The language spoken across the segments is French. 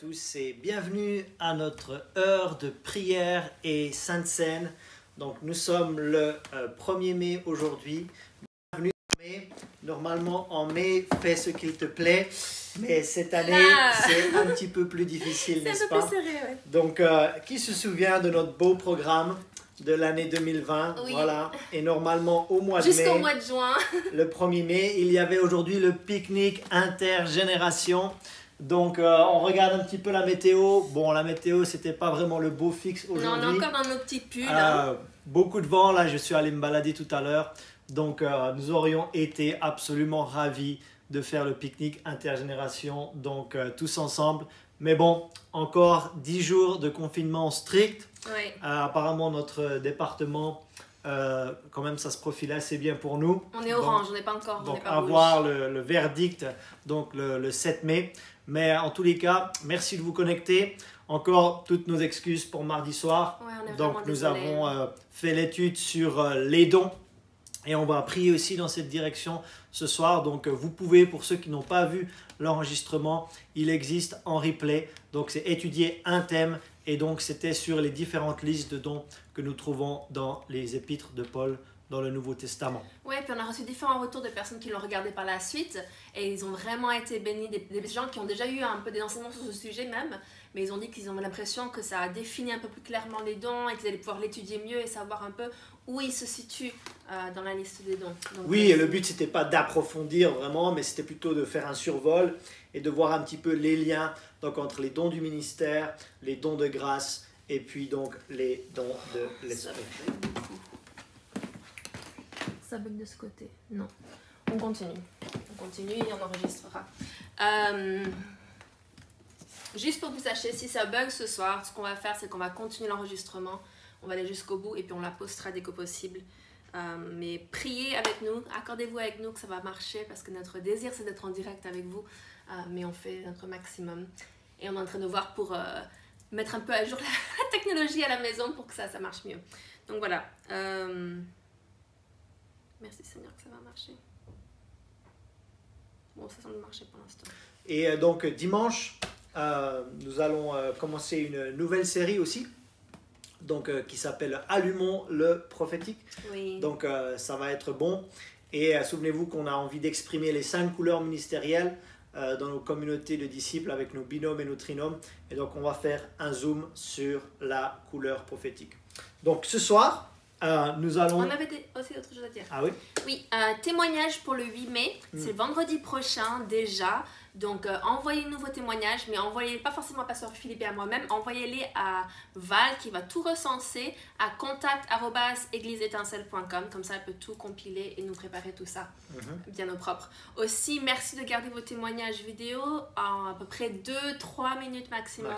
Tous et bienvenue à notre heure de prière et Sainte Seine. Donc nous sommes le 1er mai aujourd'hui. Bienvenue en mai. Normalement en mai, fais ce qu'il te plaît. Mais cette année, c'est un petit peu plus difficile, n'est-ce pas? C'est un peu plus serré, ouais. Donc qui se souvient de notre beau programme de l'année 2020? Oui. Voilà. Et normalement au mois de mai, jusqu'au mois de juin. le 1er mai, il y avait aujourd'hui le pique-nique intergénération. Donc, on regarde un petit peu la météo. Bon, la météo, c'était pas vraiment le beau fixe aujourd'hui. Non, on est encore dans nos petits pulls. Beaucoup de vent. Là, je suis allé me balader tout à l'heure. Donc, nous aurions été absolument ravis de faire le pique-nique intergénération. Donc, tous ensemble. Mais bon, encore 10 jours de confinement strict. Oui. Apparemment, notre département, quand même, ça se profile assez bien pour nous. On est orange, on n'est pas encore. Donc, on n'est pas à rouge. voir le verdict donc le 7 mai. Mais en tous les cas, merci de vous connecter. Encore toutes nos excuses pour mardi soir. Ouais, on est donc, vraiment nous désolés. avons fait l'étude sur les dons. Et on va prier aussi dans cette direction ce soir. Donc, vous pouvez, pour ceux qui n'ont pas vu l'enregistrement, il existe en replay. Donc, c'est étudier un thème. Et donc, c'était sur les différentes listes de dons que nous trouvons dans les épîtres de Paul dans le Nouveau Testament. Oui, puis on a reçu différents retours de personnes qui l'ont regardé par la suite et ils ont vraiment été bénis, des gens qui ont déjà eu un peu des enseignements sur ce sujet même, mais ils ont dit qu'ils ont l'impression que ça a défini un peu plus clairement les dons et qu'ils allaient pouvoir l'étudier mieux et savoir un peu où ils se situent dans la liste des dons. Donc, oui, et le but, c'était pas d'approfondir vraiment, mais c'était plutôt de faire un survol et de voir un petit peu les liens donc, entre les dons du ministère, les dons de grâce et puis donc les dons de l'esprit. Ça bug de ce côté. Non. On continue et on enregistrera. Juste pour que vous sachiez, si ça bug ce soir, ce qu'on va faire, c'est qu'on va continuer l'enregistrement. On va aller jusqu'au bout et puis on la postera dès que possible. Mais priez avec nous, accordez-vous avec nous que ça va marcher parce que notre désir, c'est d'être en direct avec vous. Mais on fait notre maximum. Et on est en train de voir pour mettre un peu à jour la technologie à la maison pour que ça marche mieux. Donc voilà. Merci Seigneur que ça va marcher. Bon, ça semble marcher pour l'instant. Et donc dimanche, nous allons commencer une nouvelle série aussi, donc qui s'appelle Allumons le prophétique. Oui. Donc ça va être bon. Et souvenez-vous qu'on a envie d'exprimer les 5 couleurs ministérielles dans nos communautés de disciples avec nos binômes et nos trinômes. Et donc on va faire un zoom sur la couleur prophétique. Donc ce soir, nous allons... On avait aussi autre chose à dire. Ah oui? Oui, témoignage pour le 8 mai. C'est vendredi prochain déjà. Donc, envoyez-nous vos témoignages, mais envoyez-les pas forcément à Pasteur Philippe et à moi-même. Envoyez-les à Val qui va tout recenser à contact@égliseétincelle.com. Comme ça, elle peut tout compiler et nous préparer tout ça bien au propre. Aussi, merci de garder vos témoignages vidéo en à peu près 2-3 minutes maximum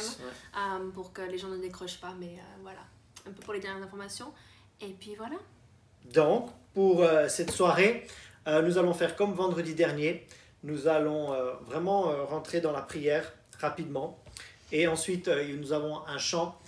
pour que les gens ne décrochent pas. Mais voilà, un peu pour les dernières informations. Et puis voilà. Donc, pour cette soirée, nous allons faire comme vendredi dernier. Nous allons vraiment rentrer dans la prière rapidement. Et ensuite, nous avons un chant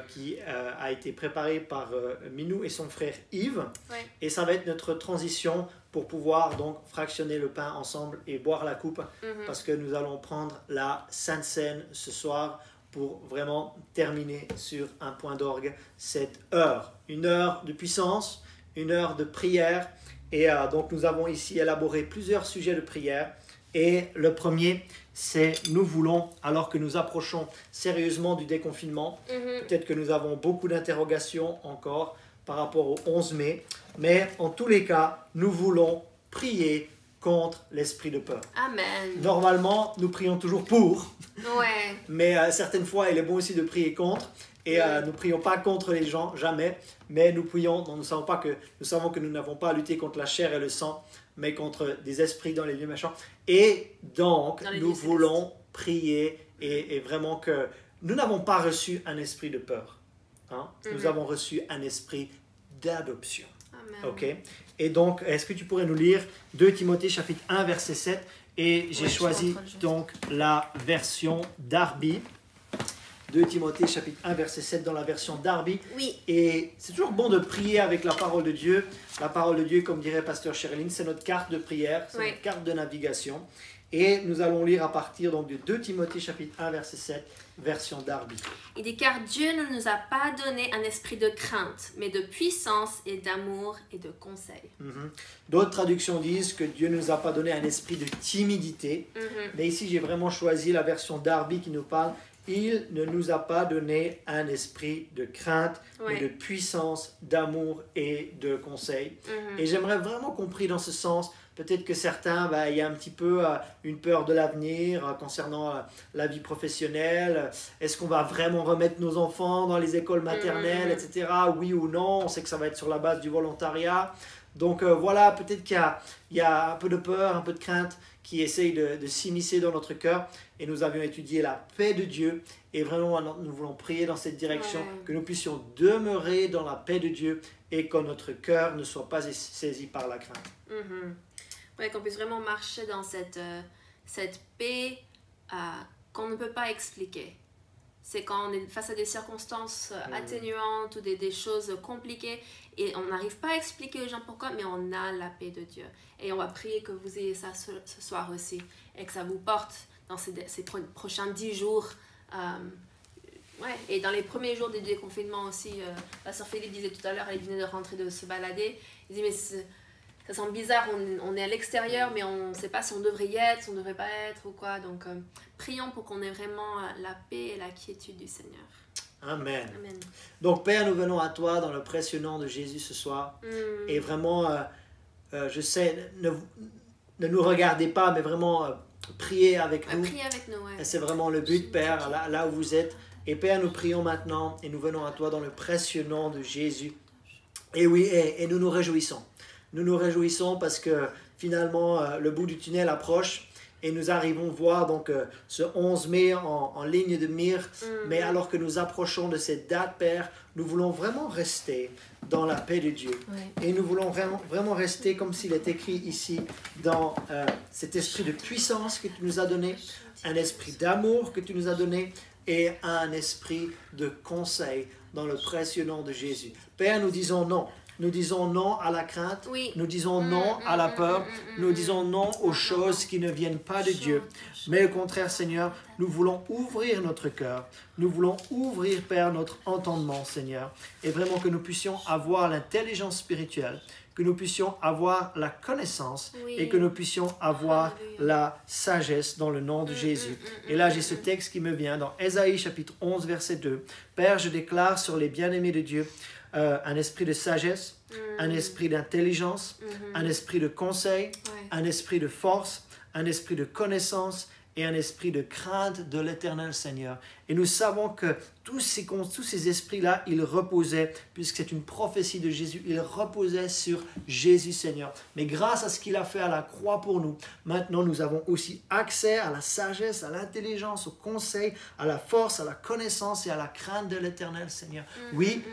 qui a été préparé par Minou et son frère Yves. Ouais. Et ça va être notre transition pour pouvoir donc fractionner le pain ensemble et boire la coupe. Parce que nous allons prendre la Sainte Seine ce soir pour vraiment terminer sur un point d'orgue cette heure. Une heure de puissance, une heure de prière. Et donc nous avons ici élaboré plusieurs sujets de prière. Et le premier, c'est nous voulons, alors que nous approchons sérieusement du déconfinement, peut-être que nous avons beaucoup d'interrogations encore par rapport au 11 mai, mais en tous les cas, nous voulons prier contre l'esprit de peur. Amen. Normalement, nous prions toujours pour, Ouais. mais certaines fois, il est bon aussi de prier contre. Et nous ne prions pas contre les gens, jamais, mais nous prions, nous savons que nous n'avons pas à lutter contre la chair et le sang, mais contre des esprits dans les lieux méchants. Et donc, nous voulons prier et vraiment que nous n'avons pas reçu un esprit de peur. Hein? Nous avons reçu un esprit d'adoption. Amen. Okay? Et donc, est-ce que tu pourrais nous lire 2 Timothée chapitre 1, verset 7? Et j'ai choisi donc la version Darby. 2 Timothée chapitre 1 verset 7 dans la version Darby. Oui. Et c'est toujours bon de prier avec la parole de Dieu. La parole de Dieu, comme dirait Pasteur Sherilyn, c'est notre carte de prière, c'est notre carte de navigation. Et nous allons lire à partir donc, de 2 Timothée chapitre 1 verset 7, version Darby. Il dit, car Dieu ne nous a pas donné un esprit de crainte, mais de puissance et d'amour et de conseil. D'autres traductions disent que Dieu ne nous a pas donné un esprit de timidité. Mais ici, j'ai vraiment choisi la version Darby qui nous parle. Il ne nous a pas donné un esprit de crainte, mais de puissance, d'amour et de conseil. Et j'aimerais vraiment qu'on prie dans ce sens. Peut-être que certains, il y a un petit peu une peur de l'avenir concernant la vie professionnelle. Est-ce qu'on va vraiment remettre nos enfants dans les écoles maternelles, etc. Oui ou non? On sait que ça va être sur la base du volontariat. Donc voilà, peut-être qu'il y a un peu de peur, un peu de crainte qui essaye de s'immiscer dans notre cœur. Et nous avions étudié la paix de Dieu. Et vraiment, nous voulons prier dans cette direction, que nous puissions demeurer dans la paix de Dieu et que notre cœur ne soit pas saisi par la crainte. Ouais, qu'on puisse vraiment marcher dans cette paix qu'on ne peut pas expliquer. C'est quand on est face à des circonstances atténuantes ou des choses compliquées et on n'arrive pas à expliquer aux gens pourquoi, mais on a la paix de Dieu. Et on va prier que vous ayez ça ce soir aussi et que ça vous porte dans ces prochains 10 jours. Et dans les premiers jours du déconfinement aussi, la sœur Philippe disait tout à l'heure, elle venait de rentrer de se balader. Elle dit, mais ça semble bizarre, on est à l'extérieur, mais on ne sait pas si on devrait y être, si on ne devrait pas être ou quoi. Donc, prions pour qu'on ait vraiment la paix et la quiétude du Seigneur. Amen. Amen. Donc, Père, nous venons à toi dans le précieux nom de Jésus ce soir. Et vraiment, je sais, ne nous regardez pas, mais vraiment, priez avec nous. Priez avec nous, Et c'est vraiment le but, Père, là où vous êtes. Et Père, nous prions maintenant et nous venons à toi dans le précieux nom de Jésus. Et oui, et nous nous réjouissons. Nous nous réjouissons parce que finalement, le bout du tunnel approche et nous arrivons voir donc ce 11 mai en ligne de mire. Mais alors que nous approchons de cette date, Père, nous voulons vraiment rester dans la paix de Dieu. Et nous voulons vraiment rester comme s'il est écrit ici dans cet esprit de puissance que tu nous as donné, un esprit d'amour que tu nous as donné et un esprit de conseil dans le précieux nom de Jésus. Père, nous disons non. Nous disons non à la crainte, nous disons non à la peur, nous disons non aux choses qui ne viennent pas de Dieu. Mais au contraire, Seigneur, nous voulons ouvrir notre cœur, nous voulons ouvrir, Père, notre entendement, Seigneur, et vraiment que nous puissions avoir l'intelligence spirituelle, que nous puissions avoir la connaissance et que nous puissions avoir la sagesse dans le nom de Jésus. Et là, j'ai ce texte qui me vient dans Ésaïe chapitre 11, verset 2. Père, je déclare sur les bien-aimés de Dieu, un esprit de sagesse, un esprit d'intelligence, un esprit de conseil, un esprit de force, un esprit de connaissance et un esprit de crainte de l'Éternel Seigneur. Et nous savons que tous ces esprits-là, ils reposaient, puisque c'est une prophétie de Jésus, ils reposaient sur Jésus Seigneur. Mais grâce à ce qu'il a fait à la croix pour nous, maintenant nous avons aussi accès à la sagesse, à l'intelligence, au conseil, à la force, à la connaissance et à la crainte de l'Éternel Seigneur. Oui,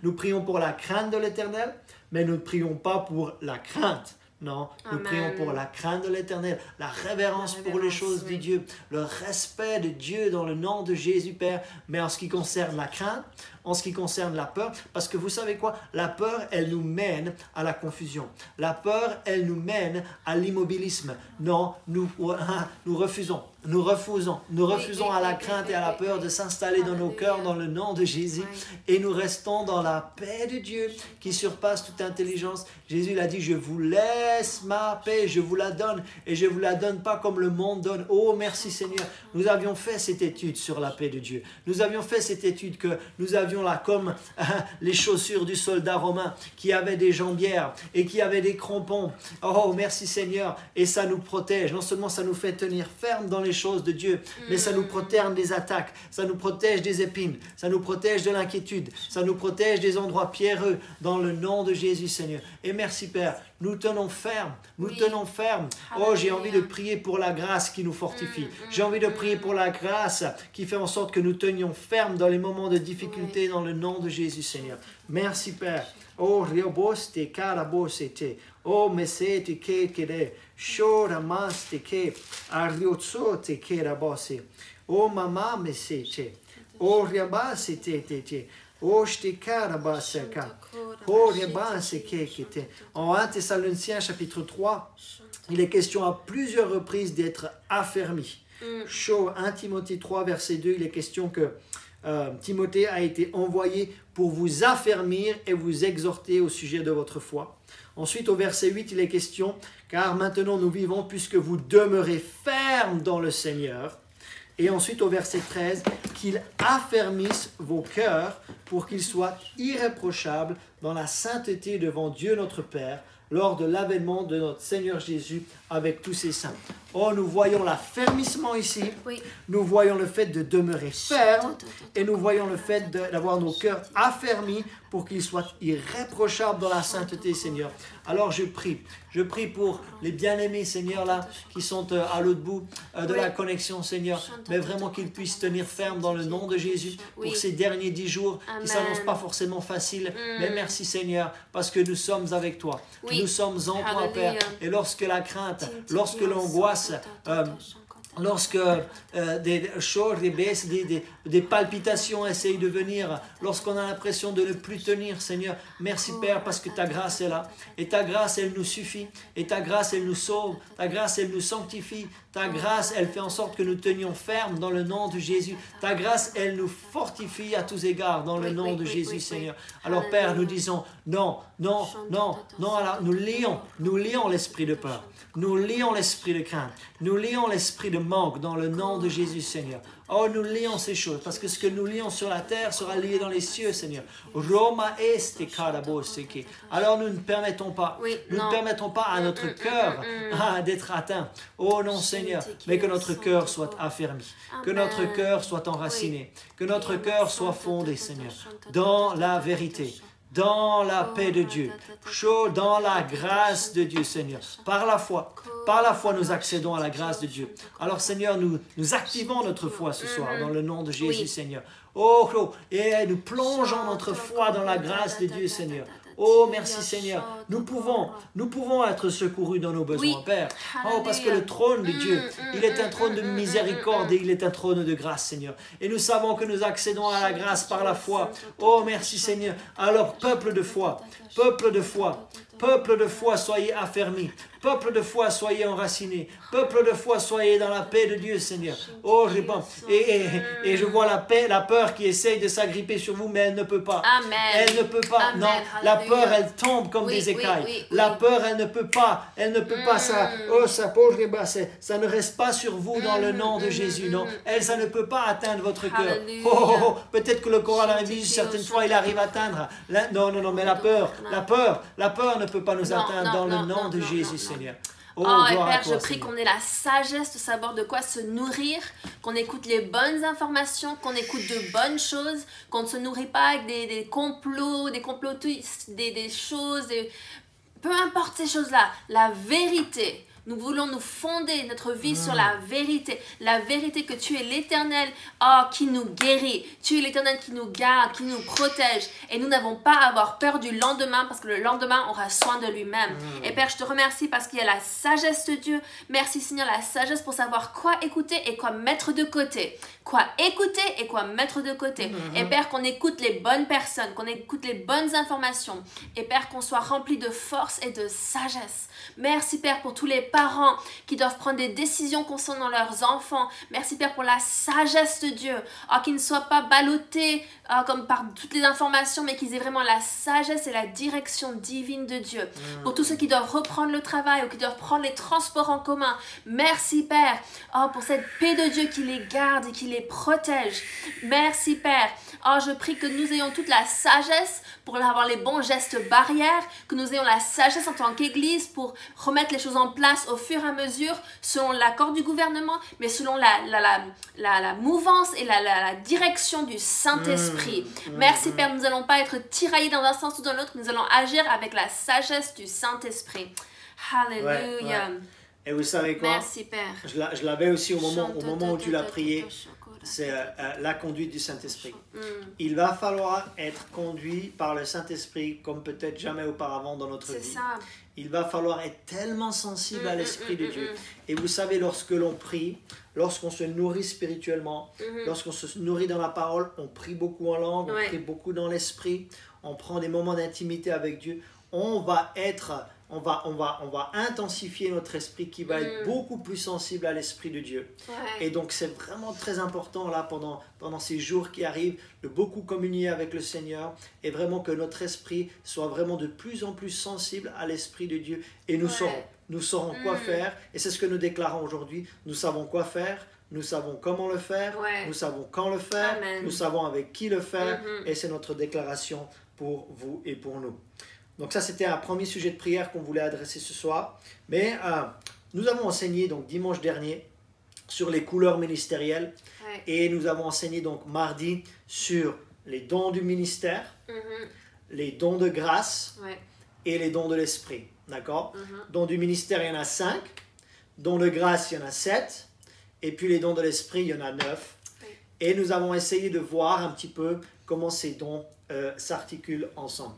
nous prions pour la crainte de l'Éternel, mais nous ne prions pas pour la crainte. Non, nous prions pour la crainte de l'Éternel, la révérence pour les choses de Dieu, le respect de Dieu dans le nom de Jésus, Père. Mais en ce qui concerne la crainte, en ce qui concerne la peur, parce que vous savez quoi? La peur, elle nous mène à la confusion. La peur, elle nous mène à l'immobilisme. Non, nous refusons. Nous refusons à la crainte et à la peur de s'installer dans nos cœurs dans le nom de Jésus. Et nous restons dans la paix de Dieu qui surpasse toute intelligence. Jésus l'a dit, je vous laisse ma paix, je vous la donne. Et je ne vous la donne pas comme le monde donne. Oh, merci Seigneur. Nous avions fait cette étude sur la paix de Dieu. Nous avions fait cette étude que nous avions là comme les chaussures du soldat romain qui avaient des jambières et qui avaient des crampons. Oh, merci Seigneur. Et ça nous protège. Non seulement ça nous fait tenir ferme dans les choses de Dieu, mais ça nous protège des attaques, ça nous protège des épines, ça nous protège de l'inquiétude, ça nous protège des endroits pierreux dans le nom de Jésus Seigneur. Et merci Père, nous tenons ferme, nous tenons ferme. Oh, j'ai envie de prier pour la grâce qui nous fortifie. J'ai envie de prier pour la grâce qui fait en sorte que nous tenions ferme dans les moments de difficulté dans le nom de Jésus Seigneur. Merci Père. Oh, rioboste karabosete. Oh, mesete kekere. Shoramaste ke ariotsote kerabose. Oh, mama mesete. Oh, riabasete tete. Oh, je t'ai En 1 Thessaloniciens chapitre 3, il est question à plusieurs reprises d'être affermi. 1 Timothée 3, verset 2, il est question que Timothée a été envoyé pour vous affermir et vous exhorter au sujet de votre foi. Ensuite, au verset 8, il est question, car maintenant nous vivons puisque vous demeurez fermes dans le Seigneur. Et ensuite, au verset 13, qu'il affermisse vos cœurs pour qu'ils soient irréprochables dans la sainteté devant Dieu notre Père, lors de l'avènement de notre Seigneur Jésus avec tous ses saints. Oh, nous voyons l'affermissement ici, Oui. nous voyons le fait de demeurer ferme et nous voyons le fait d'avoir nos cœurs affermis pour qu'ils soient irréprochables dans la sainteté, Seigneur. Alors je prie pour les bien-aimés, Seigneur, là, qui sont à l'autre bout de la connexion, Seigneur, mais vraiment qu'ils puissent tenir ferme dans le nom de Jésus pour ces derniers 10 jours qui ne s'annoncent pas forcément faciles. Mais merci, Seigneur, parce que nous sommes avec toi. Nous sommes en toi, Père. Et lorsque la crainte, lorsque l'angoisse, lorsque des choses, des palpitations essayent de venir, lorsqu'on a l'impression de ne plus tenir, Seigneur, merci Père parce que ta grâce est là. Et ta grâce, elle nous suffit. Et ta grâce, elle nous sauve. Ta grâce, elle nous sanctifie. Ta grâce, elle fait en sorte que nous tenions ferme dans le nom de Jésus. Ta grâce, elle nous fortifie à tous égards dans le nom de Jésus, Seigneur. Alors Père, nous disons non, non, non, non. Alors nous lions l'esprit de peur. Nous lions l'esprit de crainte. Nous lions l'esprit de manque dans le nom de Jésus, Seigneur. Oh, nous lions ces choses, parce que ce que nous lions sur la terre sera lié dans les cieux, Seigneur. Roma est karaboseke. Alors nous ne permettons pas, ne permettons pas à notre cœur d'être atteint. Oh non, Seigneur, mais que notre cœur soit affermi, que notre cœur soit enraciné, que notre cœur soit fondé, Seigneur, dans la vérité. Dans la paix de Dieu, dans la grâce de Dieu, Seigneur. Par la foi, nous accédons à la grâce de Dieu. Alors, Seigneur, nous activons notre foi ce soir dans le nom de Jésus, Seigneur. Oh, et nous plongeons notre foi dans la grâce de Dieu, Seigneur. Oh, merci Seigneur. Nous pouvons être secourus dans nos besoins, Père. Oh, parce que le trône de Dieu, il est un trône de miséricorde et il est un trône de grâce, Seigneur. Et nous savons que nous accédons à la grâce par la foi. Oh, merci Seigneur. Alors, peuple de foi, soyez affermis. Peuple de foi, soyez enracinés. Peuple de foi, soyez dans la paix de Dieu, Seigneur. Oh, et je vois la peur qui essaye de s'agripper sur vous, mais elle ne peut pas. Amen. Elle ne peut pas. Amen. Non, la peur, elle tombe comme des écailles. La peur, elle ne peut pas. Elle ne peut pas. Ça ne reste pas sur vous dans le nom de Jésus. Non, ça ne peut pas atteindre votre cœur. Oh, peut-être que le coronavirus, certaines fois, il arrive à atteindre. Non, mais la peur ne peut pas nous atteindre dans le nom de Jésus, Seigneur. Oh, et Père, je prie qu'on ait la sagesse de savoir de quoi se nourrir, qu'on écoute les bonnes informations, qu'on écoute de bonnes choses, qu'on ne se nourrit pas avec des complots, des complotistes, des choses, peu importe ces choses-là, la vérité. Nous voulons nous fonder notre vie sur la vérité que tu es l'Éternel qui nous guérit, tu es l'Éternel qui nous garde, qui nous protège et nous n'avons pas à avoir peur du lendemain parce que le lendemain aura soin de lui-même. Et Père, je te remercie parce qu'il y a la sagesse de Dieu. Merci Seigneur, la sagesse pour savoir quoi écouter et quoi mettre de côté. Quoi écouter et quoi mettre de côté. Et Père, qu'on écoute les bonnes personnes, qu'on écoute les bonnes informations. Et Père, qu'on soit rempli de force et de sagesse. Merci Père pour tous les parents qui doivent prendre des décisions concernant leurs enfants. Merci Père pour la sagesse de Dieu. Qu'ils ne soient pas ballottés comme par toutes les informations, mais qu'ils aient vraiment la sagesse et la direction divine de Dieu. Pour tous ceux qui doivent reprendre le travail ou qui doivent prendre les transports en commun. Merci Père pour cette paix de Dieu qui les garde et qui les protège. Merci Père. Je prie que nous ayons toute la sagesse pour avoir les bons gestes barrières, que nous ayons la sagesse en tant qu'Église pour remettre les choses en place au fur et à mesure, selon l'accord du gouvernement, mais selon la mouvance et la direction du Saint-Esprit. Merci Père, nous n'allons pas être tiraillés dans un sens ou dans l'autre, nous allons agir avec la sagesse du Saint-Esprit. Alléluia. Ouais. Et vous savez quoi? Merci Père. Je l'avais aussi au moment où tu l'as prié. C'est la conduite du Saint-Esprit. Il va falloir être conduit par le Saint-Esprit comme peut-être jamais auparavant dans notre vie. Ça. il va falloir être tellement sensible à l'Esprit de Dieu. Et vous savez, lorsque l'on prie, lorsqu'on se nourrit spirituellement, lorsqu'on se nourrit dans la parole, on prie beaucoup en langue, on prie beaucoup dans l'Esprit, on prend des moments d'intimité avec Dieu, on va intensifier notre esprit qui va être beaucoup plus sensible à l'Esprit de Dieu. Et donc c'est vraiment très important là pendant ces jours qui arrivent de beaucoup communier avec le Seigneur et vraiment que notre esprit soit vraiment de plus en plus sensible à l'Esprit de Dieu. Et nous saurons quoi faire. Et c'est ce que nous déclarons aujourd'hui. Nous savons quoi faire. Nous savons comment le faire. Nous savons quand le faire. Amen. Nous savons avec qui le faire. Et c'est notre déclaration pour vous et pour nous. Donc ça, c'était un premier sujet de prière qu'on voulait adresser ce soir. Mais nous avons enseigné donc dimanche dernier sur les couleurs ministérielles. Et nous avons enseigné donc mardi sur les dons du ministère, les dons de grâce et les dons de l'esprit. D'accord? Dons du ministère, il y en a 5. Dons de grâce, il y en a 7. Et puis les dons de l'esprit, il y en a 9. Et nous avons essayé de voir un petit peu comment ces dons s'articulent ensemble.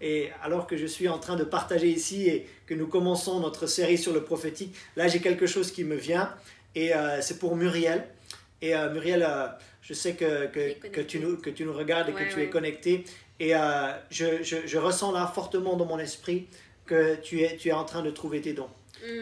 Et alors que je suis en train de partager ici et que nous commençons notre série sur le prophétique, là j'ai quelque chose qui me vient et c'est pour Muriel. Et Muriel, je sais que tu nous regardes et que tu es connectée. Et je ressens là fortement dans mon esprit que tu es en train de trouver tes dons.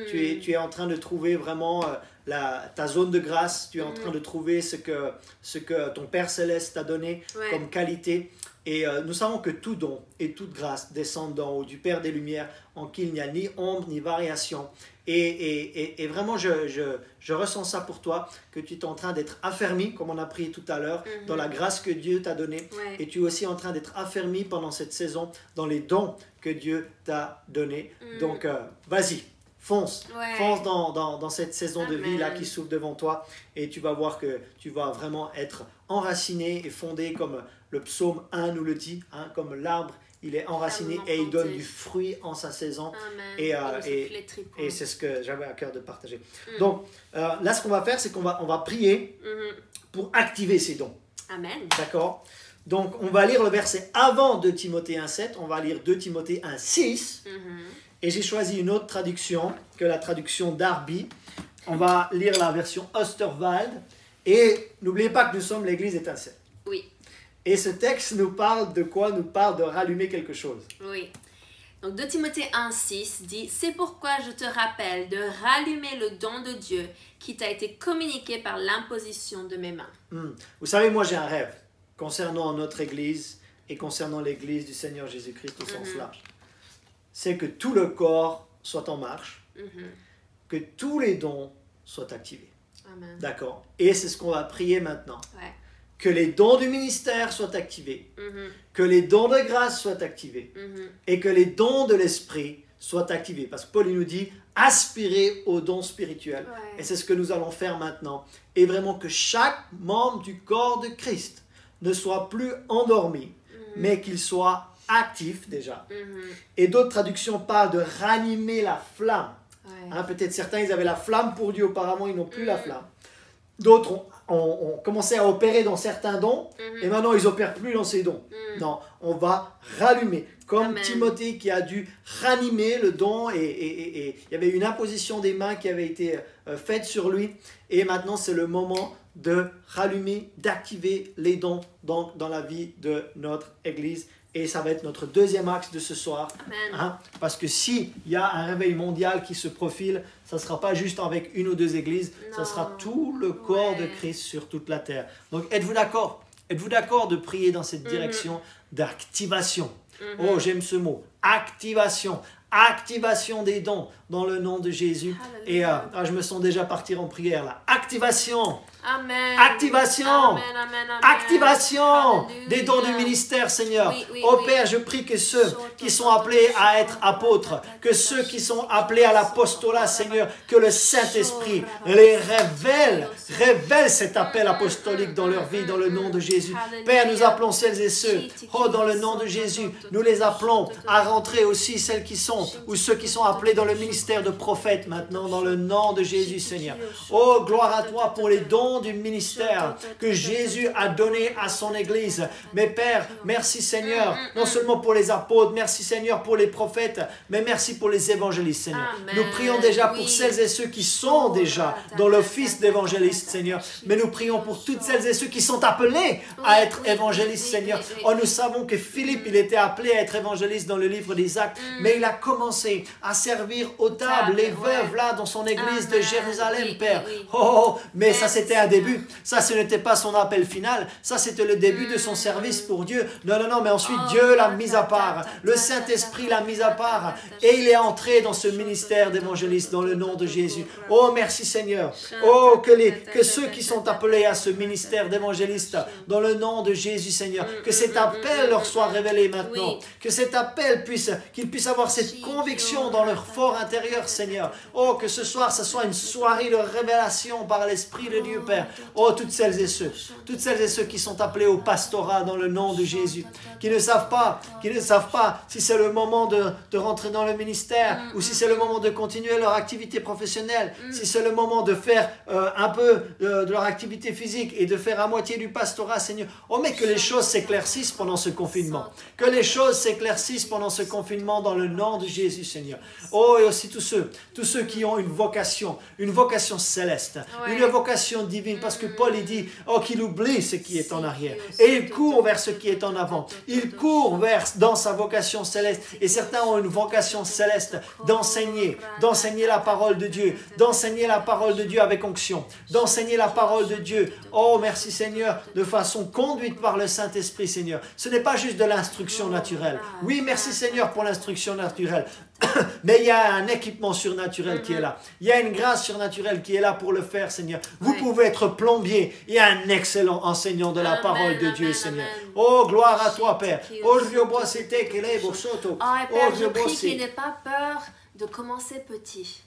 Tu es en train de trouver vraiment ta zone de grâce. Tu es en train de trouver ce que ton Père Céleste t'a donné comme qualité. Et nous savons que tout don et toute grâce descendent d'en haut, du Père des Lumières, en qui il n'y a ni ombre ni variation. Et vraiment, je ressens ça pour toi, que tu es en train d'être affermi, comme on a prié tout à l'heure, dans la grâce que Dieu t'a donnée. Et tu es aussi en train d'être affermi pendant cette saison dans les dons que Dieu t'a donnés. Donc, vas-y. Fonce dans cette saison de vie là qui s'ouvre devant toi et tu vas voir que tu vas vraiment être enraciné et fondé comme le psaume 1 nous le dit, comme l'arbre il est enraciné et il donne du fruit en sa saison. Et c'est ce que j'avais à cœur de partager. Donc là ce qu'on va faire c'est qu'on va prier pour activer ces dons. Amen. D'accord? Donc on va lire le verset avant 2 Timothée 1,7, on va lire 2 Timothée 1,6. Et j'ai choisi une autre traduction que la traduction Darby. On va lire la version Osterwald. Et n'oubliez pas que nous sommes l'église étincelle. Oui. Et ce texte nous parle de quoi? Nous parle de rallumer quelque chose. Oui. Donc 2 Timothée 1,6 dit « C'est pourquoi je te rappelle de rallumer le don de Dieu qui t'a été communiqué par l'imposition de mes mains. » Vous savez, moi j'ai un rêve concernant notre église et concernant l'église du Seigneur Jésus-Christ au sens large. C'est que tout le corps soit en marche, que tous les dons soient activés. Amen. D'accord? Et c'est ce qu'on va prier maintenant. Que les dons du ministère soient activés, que les dons de grâce soient activés, et que les dons de l'esprit soient activés. Parce que Paul il nous dit, aspirez aux dons spirituels. Et c'est ce que nous allons faire maintenant. Et vraiment que chaque membre du corps de Christ ne soit plus endormi, mais qu'il soit actif déjà. Et d'autres traductions parlent de ranimer la flamme. Peut-être certains, ils avaient la flamme pour Dieu auparavant, ils n'ont plus la flamme. D'autres ont commencé à opérer dans certains dons, et maintenant ils n'opèrent plus dans ces dons. Non, on va rallumer. Comme Timothée qui a dû ranimer le don, et il y avait une imposition des mains qui avait été faite sur lui, et maintenant c'est le moment de rallumer, d'activer les dons dans la vie de notre Église. Et ça va être notre deuxième axe de ce soir. Parce que s'il y a un réveil mondial qui se profile, ça ne sera pas juste avec une ou deux églises, ça sera tout le corps de Christ sur toute la terre. Donc êtes-vous d'accord? Êtes-vous d'accord de prier dans cette direction d'activation? Oh, j'aime ce mot. Activation. Activation des dons dans le nom de Jésus. Alléluia. Et je me sens déjà partir en prière là. Activation. Amen. Activation. Amen, amen, amen. Activation. Alléluia. Des dons du ministère, Seigneur. Oui, Oh Père, je prie que ceux qui sont appelés à être apôtres, que ceux qui sont appelés à l'apostolat, Seigneur, que le Saint-Esprit les révèle Révèle cet appel apostolique dans leur vie, dans le nom de Jésus. Père, nous appelons celles et ceux, oh, dans le nom de Jésus, nous les appelons à rentrer aussi, celles qui sont, ou ceux qui sont appelés dans le ministère de prophète maintenant, dans le nom de Jésus, Seigneur. Oh, gloire à toi pour les dons du ministère que Jésus a donné à son Église. Mais Père, merci Seigneur, non seulement pour les apôtres, merci Seigneur pour les prophètes, mais merci pour les évangélistes, Seigneur. Nous prions déjà pour celles et ceux qui sont déjà dans l'office d'évangéliste, Seigneur. Mais nous prions pour toutes celles et ceux qui sont appelés à être évangélistes, Seigneur. Oh, nous savons que Philippe, il était appelé à être évangéliste dans le livre des Actes, mais il a commencé à servir aux tables, les veuves là dans son église de Jérusalem, Père. Oh, mais ça c'était un début. Ça, ce n'était pas son appel final. Ça, c'était le début de son service pour Dieu. Non, non, non, mais ensuite Dieu l'a mis à part. Le Saint-Esprit l'a mis à part. Et il est entré dans ce ministère d'évangéliste dans le nom de Jésus. Oh, merci Seigneur. Oh, que ceux qui sont appelés à ce ministère d'évangéliste dans le nom de Jésus, Seigneur, que cet appel leur soit révélé maintenant. Que cet appel qu'ils puissent avoir cette conviction dans leur fort intérieur, Seigneur. Oh, que ce soir, ce soit une soirée de révélation par l'Esprit de Dieu, Père. Oh, toutes celles et ceux qui sont appelés au pastorat dans le nom de Jésus, qui ne savent pas si c'est le moment de rentrer dans le ministère ou si c'est le moment de continuer leur activité professionnelle, si c'est le moment de faire un peu de leur activité physique et de faire à moitié du pastorat, Seigneur. Oh, mais que les choses s'éclaircissent pendant ce confinement. Que les choses s'éclaircissent pendant ce confinement dans le nom de Jésus, Seigneur. Oh, et aussi tous ceux qui ont une vocation céleste, une vocation divine, parce que Paul, il dit, oh, qu'il oublie ce qui est en arrière et il court vers ce qui est en avant. Il court dans sa vocation céleste, et certains ont une vocation céleste d'enseigner la parole de Dieu, d'enseigner la parole de Dieu avec onction, d'enseigner la parole de Dieu. Oh, merci Seigneur, de façon conduite par le Saint-Esprit, Seigneur. Ce n'est pas juste de l'instruction naturelle. Oui, merci Seigneur pour l'instruction naturelle. Mais il y a un équipement surnaturel qui est là. Il y a une grâce surnaturelle qui est là pour le faire, Seigneur. Vous pouvez être plombier et un excellent enseignant de la parole de Dieu, Seigneur. Oh, gloire à toi, Père. Oh, Père, je prie qu'il n'ait pas peur de commencer petit,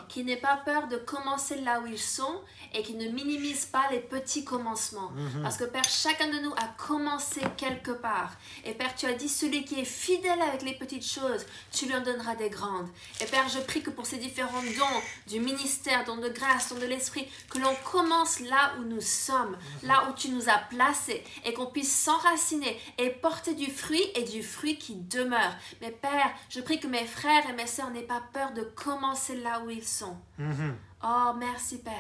qui n'aient pas peur de commencer là où ils sont et qui ne minimisent pas les petits commencements. Parce que Père, chacun de nous a commencé quelque part. Et Père, tu as dit, celui qui est fidèle avec les petites choses, tu lui en donneras des grandes. Et Père, je prie que pour ces différents dons du ministère, dons de grâce, dons de l'esprit, que l'on commence là où nous sommes, là où tu nous as placés, et qu'on puisse s'enraciner et porter du fruit et du fruit qui demeure. Mais Père, je prie que mes frères et mes sœurs n'aient pas peur de commencer là où ils sont. Oh, merci Père.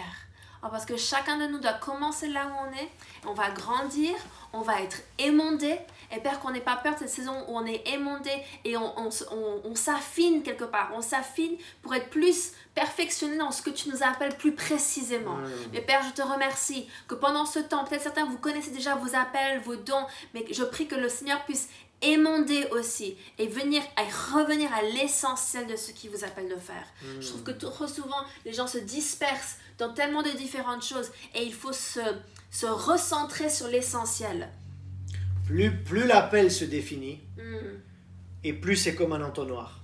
Oh, parce que chacun de nous doit commencer là où on est. On va grandir, on va être émondé. Et Père, qu'on n'ait pas peur de cette saison où on est émondé et on s'affine quelque part. On s'affine pour être plus perfectionné dans ce que tu nous appelles plus précisément. Mais Père, je te remercie que pendant ce temps, peut-être certains, vous connaissez déjà vos appels, vos dons, mais je prie que le Seigneur puisse émonder aussi et revenir à l'essentiel de ce qu'il vous appelle de faire. Je trouve que trop souvent, les gens se dispersent dans tellement de différentes choses et il faut se recentrer sur l'essentiel. Plus l'appel se définit et plus c'est comme un entonnoir.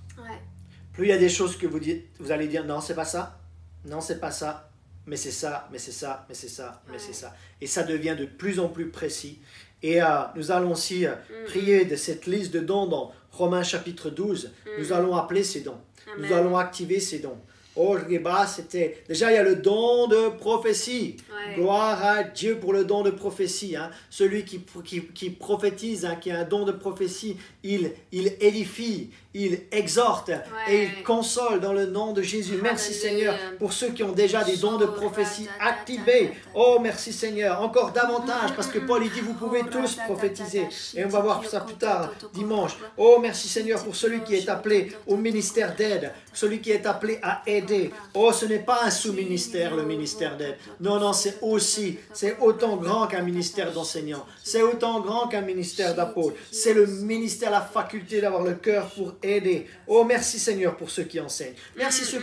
Plus il y a des choses que vous allez dire, non, c'est pas ça, non, c'est pas ça, mais c'est ça, mais c'est ça, mais c'est ça, mais c'est ça. Et ça devient de plus en plus précis. Et nous allons aussi prier de cette liste de dons dans Romains chapitre 12. Nous allons appeler ces dons. Amen. Nous allons activer ces dons. Oh, c'était... Déjà, il y a le don de prophétie. Gloire à Dieu pour le don de prophétie. Celui qui prophétise, qui a un don de prophétie, il édifie, il exhorte et il console dans le nom de Jésus. Merci Seigneur pour ceux qui ont déjà des dons de prophétie activés. Oh, merci Seigneur. Encore davantage parce que Paul il dit vous pouvez tous prophétiser. Et on va voir ça plus tard, dimanche. Oh, merci Seigneur pour celui qui est appelé au ministère d'aide, celui qui est appelé à aider. Oh, ce n'est pas un sous-ministère, le ministère d'aide. Non, non, c'est autant grand qu'un ministère d'enseignant. C'est autant grand qu'un ministère d'apôtre. C'est le ministère, la faculté d'avoir le cœur pour aider. Oh, merci Seigneur pour ceux qui enseignent. Merci ceux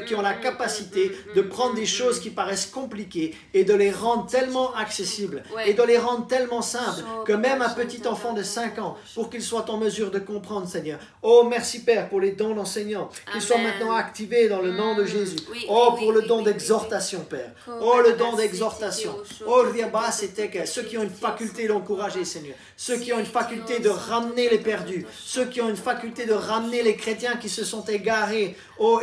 qui ont la capacité de prendre des choses qui paraissent compliquées et de les rendre tellement accessibles et de les rendre tellement simples que même un petit enfant de 5 ans, pour qu'il soit en mesure de comprendre, Seigneur. Oh, merci Père pour les dons d'enseignants, qu'ils soient maintenant activés dans le nom de Jésus. Oh, pour le don d'exhortation, Père. Oh, le don d'exhortation. Oh, ceux qui ont une faculté d'encourager, Seigneur. Ceux qui ont une faculté de ramener les perdus. Ceux qui ont une faculté de ramener les chrétiens qui se sont égarés. Oh,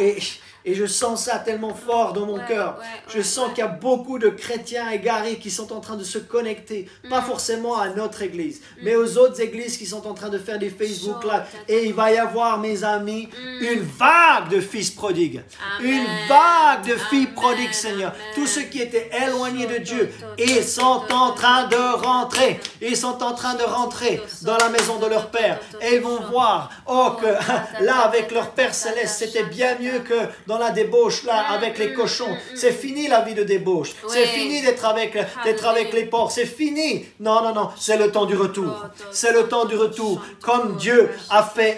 et je sens ça tellement fort dans mon cœur. Je sens qu'il y a beaucoup de chrétiens égarés qui sont en train de se connecter, pas forcément à notre église, mais aux autres églises qui sont en train de faire des Facebook Live. Et il va y avoir, mes amis, une vague de fils prodigues. Une vague de filles prodigues, Seigneur. Tous ceux qui étaient éloignés de Dieu, ils sont en train de rentrer. Ils sont en train de rentrer dans la maison de leur Père. Et ils vont voir, oh, que là, avec leur Père Céleste, c'était bien mieux que dans la débauche, là, avec les cochons. C'est fini la vie de débauche. C'est fini d'être avec les porcs. C'est fini. Non, non, non. C'est le temps du retour. C'est le temps du retour. Comme Dieu a fait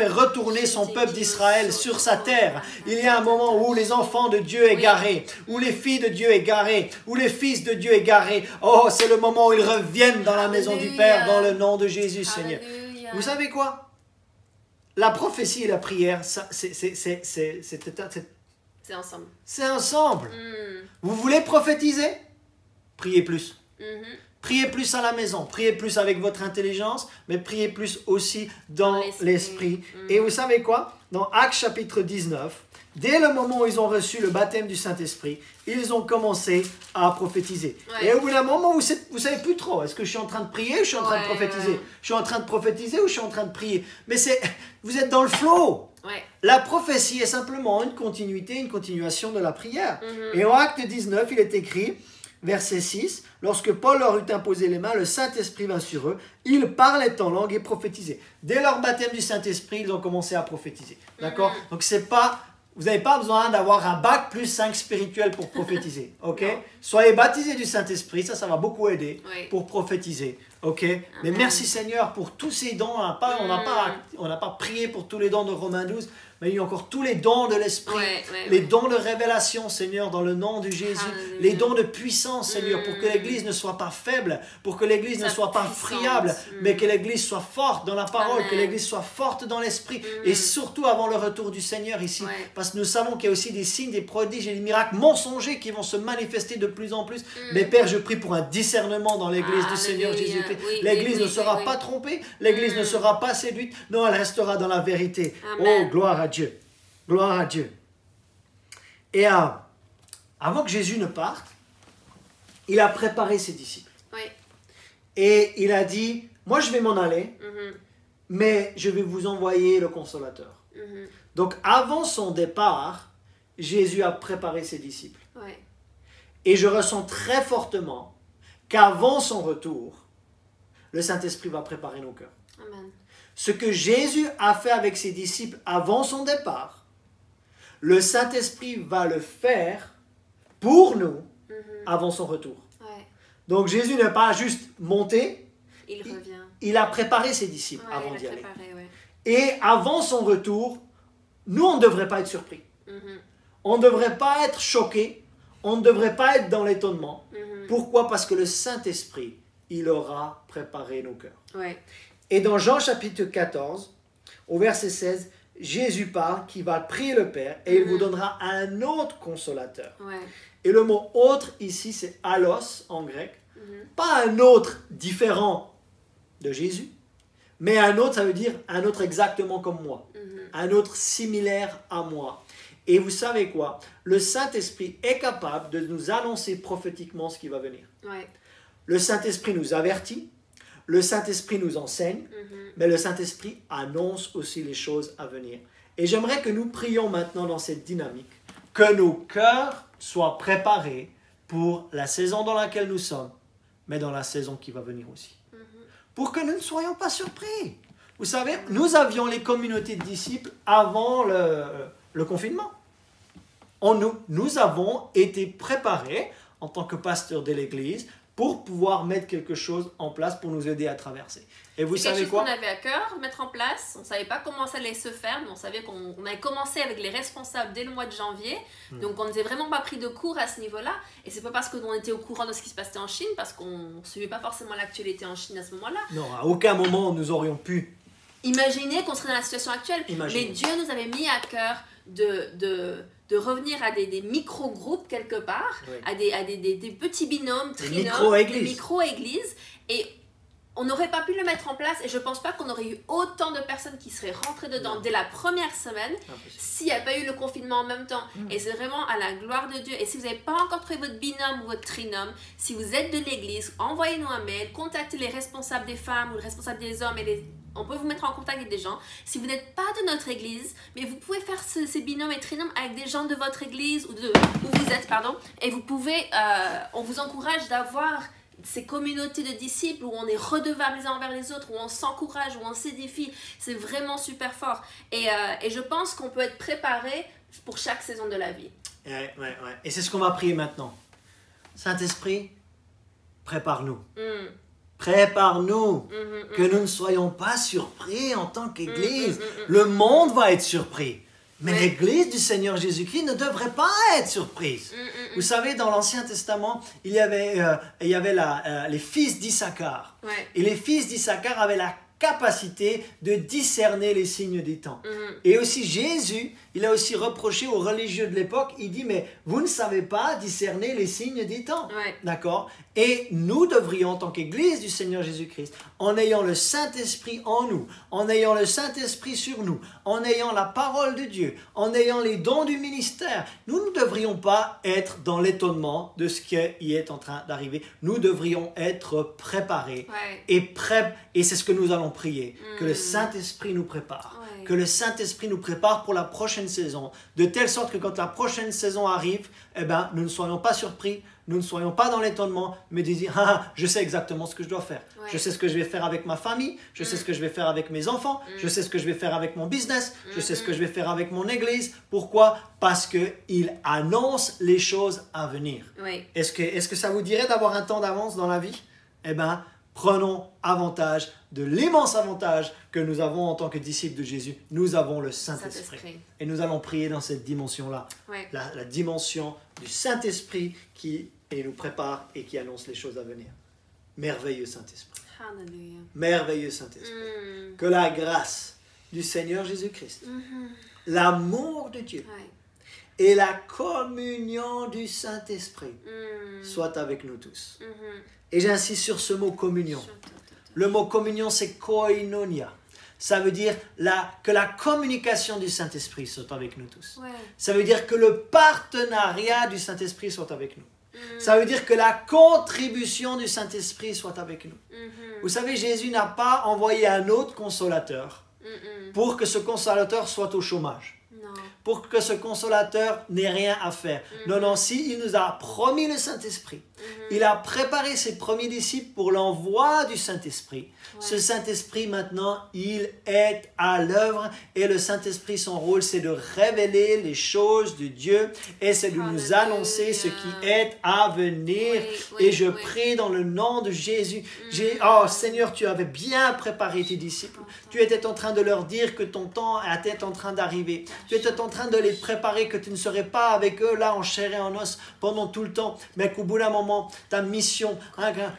retourner son peuple d'Israël sur sa terre. Il y a un moment où les enfants de Dieu égarés, où les filles de Dieu égarées, où les fils de Dieu égarés. Oh, c'est le moment où ils reviennent dans la maison du Père, dans le nom de Jésus, Seigneur. Vous savez quoi? La prophétie et la prière, c'est ensemble. C'est ensemble. Vous voulez prophétiser? Priez plus. Priez plus à la maison. Priez plus avec votre intelligence, mais priez plus aussi dans l'esprit. Et vous savez quoi? Dans Actes chapitre 19, dès le moment où ils ont reçu le baptême du Saint-Esprit, ils ont commencé à prophétiser. Et au bout d'un moment, vous ne savez plus trop. Est-ce que je suis en train de prier ou je suis en train de prophétiser? Je suis en train de prophétiser ou je suis en train de prier? Mais vous êtes dans le flow. La prophétie est simplement une continuité, une continuation de la prière. Et en Acte 19, il est écrit, verset 6, « Lorsque Paul leur eut imposé les mains, le Saint-Esprit vint sur eux. Ils parlaient en langue et prophétisaient. » Dès leur baptême du Saint-Esprit, ils ont commencé à prophétiser. D'accord? Donc, c'est pas... Vous n'avez pas besoin d'avoir un bac plus 5 spirituel pour prophétiser, ok? Soyez baptisés du Saint-Esprit, ça va beaucoup aider pour prophétiser, ok? Mais merci Seigneur pour tous ces dons. On n'a pas prié pour tous les dons de Romains 12, mais il y a encore tous les dons de l'Esprit, les dons de révélation, Seigneur, dans le nom de Jésus, les dons de puissance, Seigneur, pour que l'Église ne soit pas faible, pour que l'Église ne soit pas friable, mais que l'Église soit forte dans la parole, que l'Église soit forte dans l'Esprit, et surtout avant le retour du Seigneur ici, parce que nous savons qu'il y a aussi des signes, des prodiges et des miracles mensongers qui vont se manifester de plus en plus. Mais Père, je prie pour un discernement dans l'Église du Seigneur Jésus-Christ. L'Église ne sera pas trompée, l'Église ne sera pas séduite, non, elle restera dans la vérité. Oh, gloire à Dieu. Gloire à Dieu. Et avant que Jésus ne parte, il a préparé ses disciples. Et il a dit, moi je vais m'en aller, mais je vais vous envoyer le Consolateur. Donc avant son départ, Jésus a préparé ses disciples. Et je ressens très fortement qu'avant son retour, le Saint-Esprit va préparer nos cœurs. Amen. Ce que Jésus a fait avec ses disciples avant son départ, le Saint-Esprit va le faire pour nous avant son retour. Donc Jésus n'est pas juste monté, il revient. Il a préparé ses disciples avant d'y aller. Et avant son retour, nous on ne devrait pas être surpris. On ne devrait pas être choqués, on ne devrait pas être dans l'étonnement. Pourquoi? Parce que le Saint-Esprit, il aura préparé nos cœurs. Et dans Jean chapitre 14, au verset 16, Jésus parle qu'il va prier le Père et il vous donnera un autre consolateur. Et le mot autre ici, c'est allos en grec. Pas un autre différent de Jésus, mais un autre, ça veut dire un autre exactement comme moi. Un autre similaire à moi. Et vous savez quoi? Le Saint-Esprit est capable de nous annoncer prophétiquement ce qui va venir. Le Saint-Esprit nous avertit, le Saint-Esprit nous enseigne, mais le Saint-Esprit annonce aussi les choses à venir. Et j'aimerais que nous prions maintenant dans cette dynamique, que nos cœurs soient préparés pour la saison dans laquelle nous sommes, mais dans la saison qui va venir aussi. Pour que nous ne soyons pas surpris. Vous savez, nous avions les communautés de disciples avant le confinement. Nous avons été préparés en tant que pasteurs de l'Église pour pouvoir mettre quelque chose en place pour nous aider à traverser. Et vous savez quelque chose quoi? qu'on avait à cœur mettre en place. On ne savait pas comment ça allait se faire, mais on savait qu'on avait commencé avec les responsables dès le mois de janvier. Donc on n'était vraiment pas pris de cours à ce niveau-là. Et c'est pas parce qu'on était au courant de ce qui se passait en Chine, parce qu'on ne suivait pas forcément l'actualité en Chine à ce moment-là. Non, à aucun moment nous aurions pu imaginer qu'on serait dans la situation actuelle. Imaginer. Mais Dieu nous avait mis à cœur de revenir à des micro-groupes quelque part, Oui. à des petits binômes, trinômes, micro-églises. des micro-églises. Et on n'aurait pas pu le mettre en place, et je pense pas qu'on aurait eu autant de personnes qui seraient rentrées dedans dès la première semaine s'il n'y a pas eu le confinement en même temps. Et c'est vraiment à la gloire de Dieu. Et si vous n'avez pas encore trouvé votre binôme ou votre trinôme, si vous êtes de l'église, envoyez-nous un mail, contactez les responsables des femmes ou les responsables des hommes et on peut vous mettre en contact avec des gens. Si vous n'êtes pas de notre église, mais vous pouvez faire ces binômes et trinômes avec des gens de votre église ou où vous êtes, pardon. Et vous pouvez, on vous encourage d'avoir ces communautés de disciples où on est redevables les uns envers les autres, où on s'encourage, où on s'édifie. C'est vraiment super fort. Et je pense qu'on peut être préparé pour chaque saison de la vie. Ouais. Et c'est ce qu'on va prier maintenant. Saint-Esprit, prépare-nous. Prépare-nous, que nous ne soyons pas surpris en tant qu'Église. Le monde va être surpris. Mais l'Église du Seigneur Jésus-Christ ne devrait pas être surprise. Vous savez, dans l'Ancien Testament, il y avait les fils d'Issachar. Et les fils d'Issachar avaient la capacité de discerner les signes des temps. Et aussi Jésus, il a aussi reproché aux religieux de l'époque, il dit, mais vous ne savez pas discerner les signes des temps. D'accord? Et nous devrions, en tant qu'Église du Seigneur Jésus-Christ, en ayant le Saint-Esprit en nous, en ayant le Saint-Esprit sur nous, en ayant la parole de Dieu, en ayant les dons du ministère, nous ne devrions pas être dans l'étonnement de ce qui est en train d'arriver. Nous devrions être préparés et prêts. Et c'est ce que nous allons prier, que le Saint-Esprit nous prépare. Que le Saint-Esprit nous prépare pour la prochaine saison, de telle sorte que quand la prochaine saison arrive, nous ne soyons pas surpris, nous ne soyons pas dans l'étonnement, mais de dire, je sais exactement ce que je dois faire. Je sais ce que je vais faire avec ma famille, je sais ce que je vais faire avec mes enfants, je sais ce que je vais faire avec mon business, je sais ce que je vais faire avec mon église. Pourquoi? Parce qu'il annonce les choses à venir. Est-ce que ça vous dirait d'avoir un temps d'avance dans la vie? Prenons avantage de l'immense avantage que nous avons en tant que disciples de Jésus. Nous avons le Saint-Esprit. Et nous allons prier dans cette dimension-là. La dimension du Saint-Esprit qui nous prépare et qui annonce les choses à venir. Merveilleux Saint-Esprit. Hallelujah. Merveilleux Saint-Esprit. Que la grâce du Seigneur Jésus-Christ, l'amour de Dieu et la communion du Saint-Esprit soient avec nous tous. Et j'insiste sur ce mot communion. Le mot communion, c'est koinonia. Ça veut dire que la communication du Saint-Esprit soit avec nous tous. Ça veut dire que le partenariat du Saint-Esprit soit avec nous. Ça veut dire que la contribution du Saint-Esprit soit avec nous. Vous savez, Jésus n'a pas envoyé un autre consolateur pour que ce consolateur soit au chômage. Pour que ce consolateur n'ait rien à faire. Non, si il nous a promis le Saint-Esprit, il a préparé ses premiers disciples pour l'envoi du Saint-Esprit. Ce Saint-Esprit maintenant, il est à l'œuvre et le Saint-Esprit, son rôle, c'est de révéler les choses de Dieu et c'est de nous annoncer ce qui est à venir. Et je prie dans le nom de Jésus. Oh Seigneur, tu avais bien préparé tes disciples. Tu étais en train de leur dire que ton temps était en train d'arriver. Tu étais en train de les préparer, que tu ne serais pas avec eux là en chair et en os pendant tout le temps, mais qu'au bout d'un moment, ta mission,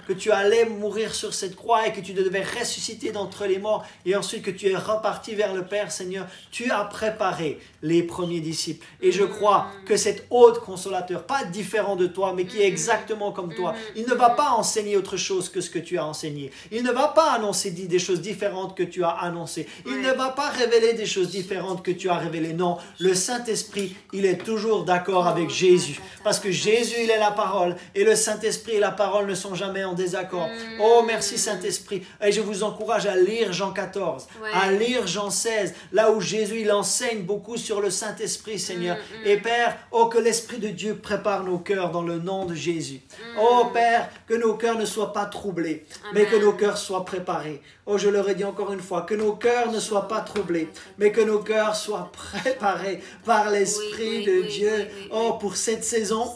que tu allais mourir sur cette croix et que tu devais ressusciter d'entre les morts et ensuite que tu es reparti vers le Père, Seigneur, tu as préparé les premiers disciples. Et je crois que cet autre consolateur, pas différent de toi, mais qui est exactement comme toi, il ne va pas enseigner autre chose que ce que tu as enseigné. Il ne va pas annoncer des choses différentes que tu as annoncées. Il ne va pas révéler des choses différentes que tu as révélées. Non, le Saint-Esprit, il est toujours d'accord avec Jésus. Parce que Jésus, il est la parole. Et le Saint-Esprit et la parole ne sont jamais en désaccord. Oh, merci Saint-Esprit. Et je vous encourage à lire Jean 14, à lire Jean 16, là où Jésus, il enseigne beaucoup sur le Saint-Esprit, Seigneur. Et Père, oh, que l'Esprit de Dieu prépare nos cœurs dans le nom de Jésus. Oh, Père, que nos cœurs ne soient pas troublés, mais que nos cœurs soient préparés. Oh, je le redis encore une fois, que nos cœurs ne soient pas troublés, mais que nos cœurs soient préparés préparés par l'Esprit de Dieu. Oh, pour cette saison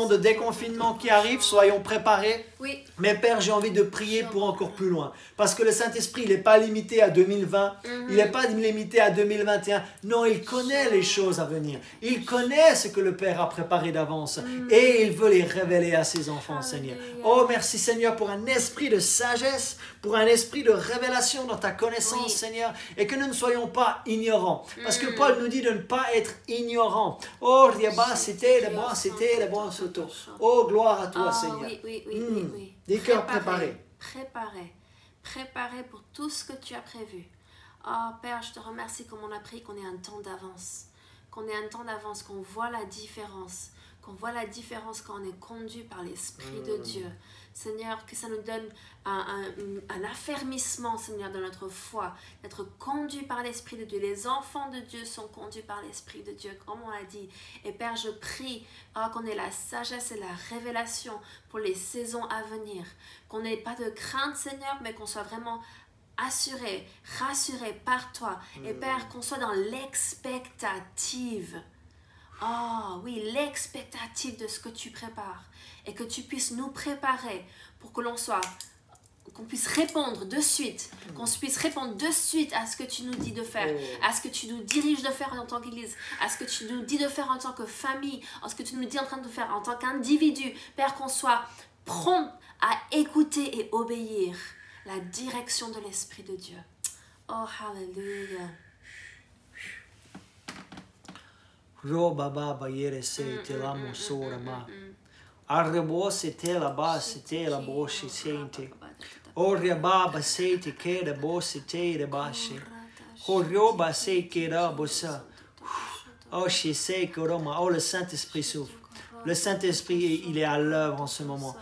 de déconfinement qui arrive, soyons préparés. Oui. Mais Père, j'ai envie de prier pour encore plus loin. Parce que le Saint-Esprit, il n'est pas limité à 2020. Il n'est pas limité à 2021. Non, il connaît les choses à venir. Il connaît ce que le Père a préparé d'avance. Et il veut les révéler à ses enfants, Seigneur. Oh, merci Seigneur pour un esprit de sagesse, pour un esprit de révélation dans ta connaissance, Seigneur. Et que nous ne soyons pas ignorants. Parce que Paul nous dit de ne pas être ignorants. Oh, oh, gloire à toi, Seigneur. Oui. Des cœurs préparés. Préparés pour tout ce que tu as prévu. Oh Père, je te remercie comme on a pris qu'on ait un temps d'avance. Qu'on ait un temps d'avance, qu'on voit la différence. Qu'on voit la différence quand on est conduit par l'Esprit de Dieu. Seigneur, que ça nous donne un affermissement, Seigneur, de notre foi, d'être conduit par l'Esprit de Dieu. Les enfants de Dieu sont conduits par l'Esprit de Dieu, comme on l'a dit. Et Père, je prie qu'on ait la sagesse et la révélation pour les saisons à venir. Qu'on n'ait pas de crainte, Seigneur, mais qu'on soit vraiment assuré, rassuré par toi. Et Père, qu'on soit dans l'expectative. Oh oui, l'expectative de ce que tu prépares. Et que tu puisses nous préparer pour que qu'on puisse répondre de suite, qu'on puisse répondre de suite à ce que tu nous dis de faire, à ce que tu nous diriges de faire en tant qu'Église, à ce que tu nous dis de faire en tant que famille, à ce que tu nous dis en train de faire en tant qu'individu. Père, qu'on soit prompt à écouter et obéir la direction de l'Esprit de Dieu. Oh, hallelujah. Robaba bayere se te la mosora ma. Arrebo se te la ba se te la boshi sente. Orya baba se te kera bo se te de bashi. Horyoba se kera bosa. Oh she se koroma. Oh le Saint-Esprit souffle. Le Saint-Esprit, il est à l'œuvre en ce moment.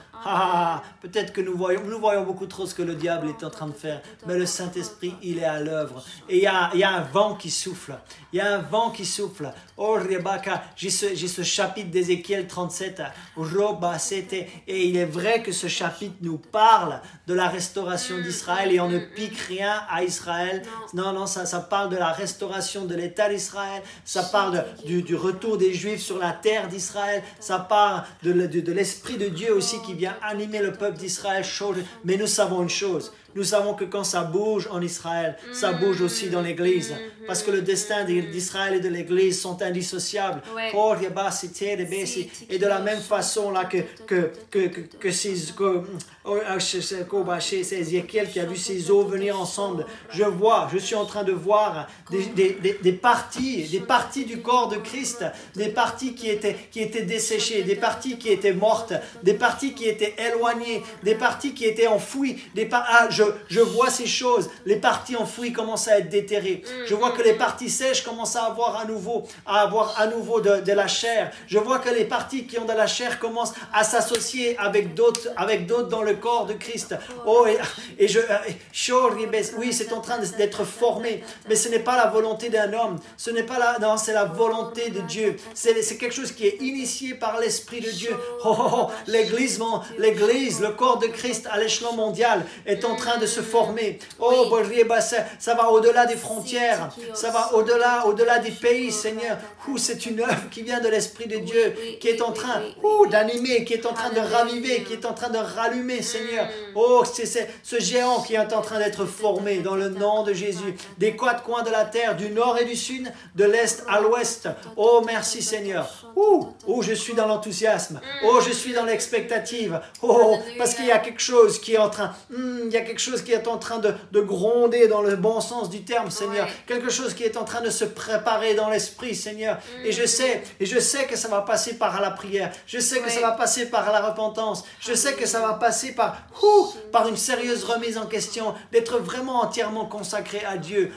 Peut-être que nous voyons beaucoup trop ce que le diable est en train de faire. Mais le Saint-Esprit, il est à l'œuvre. Et il y a un vent qui souffle. Il y a un vent qui souffle. Oh, Rebecca, j'ai ce chapitre d'Ézéchiel 37. Et il est vrai que ce chapitre nous parle de la restauration d'Israël. Et on ne pique rien à Israël. Non, ça parle de la restauration de l'État d'Israël. Ça parle du retour des Juifs sur la terre d'Israël. Ça parle de l'Esprit de Dieu aussi qui vient animer le peuple d'Israël. Mais nous savons une chose. Nous savons que quand ça bouge en Israël, ça bouge aussi dans l'Église. Parce que le destin d'Israël et de l'Église sont indissociables. Et de la même façon là c'est Ézéchiel qui a vu ces eaux venir ensemble. Je suis en train de voir des parties du corps de Christ, des parties qui étaient desséchées, des parties qui étaient mortes, des parties qui étaient éloignées, des parties qui étaient enfouies. Je vois ces choses. Les parties enfouies commencent à être déterrées. Je vois que les parties sèches commencent à avoir à nouveau de la chair. Je vois que les parties qui ont de la chair commencent à s'associer avec d'autres dans le corps de Christ. Oh, oui, c'est en train d'être formé. Mais ce n'est pas la volonté d'un homme. C'est la volonté de Dieu. C'est quelque chose qui est initié par l'Esprit de Dieu. L'Église, le corps de Christ à l'échelon mondial est en train de se former. Oh, ça va au-delà des frontières. Ça va au-delà des pays, Seigneur. C'est une œuvre qui vient de l'Esprit de Dieu, qui est en train d'animer, qui est en train de raviver, qui est en train de rallumer, Seigneur. Oh, c'est ce géant qui est en train d'être formé dans le nom de Jésus. Des quatre coins de la terre, du nord et du sud, de l'est à l'ouest. Oh, merci, Seigneur. Je suis dans l'enthousiasme. Oh, je suis dans l'expectative. Oh, parce qu'il y a quelque chose qui est en train... il y a quelque chose qui est en train de gronder dans le bon sens du terme, Seigneur. Quelque chose qui est en train de se préparer dans l'esprit, Seigneur. Et je sais que ça va passer par la prière. Je sais que ça va passer par la repentance. Je sais que ça va passer par une sérieuse remise en question, d'être vraiment entièrement consacré à Dieu.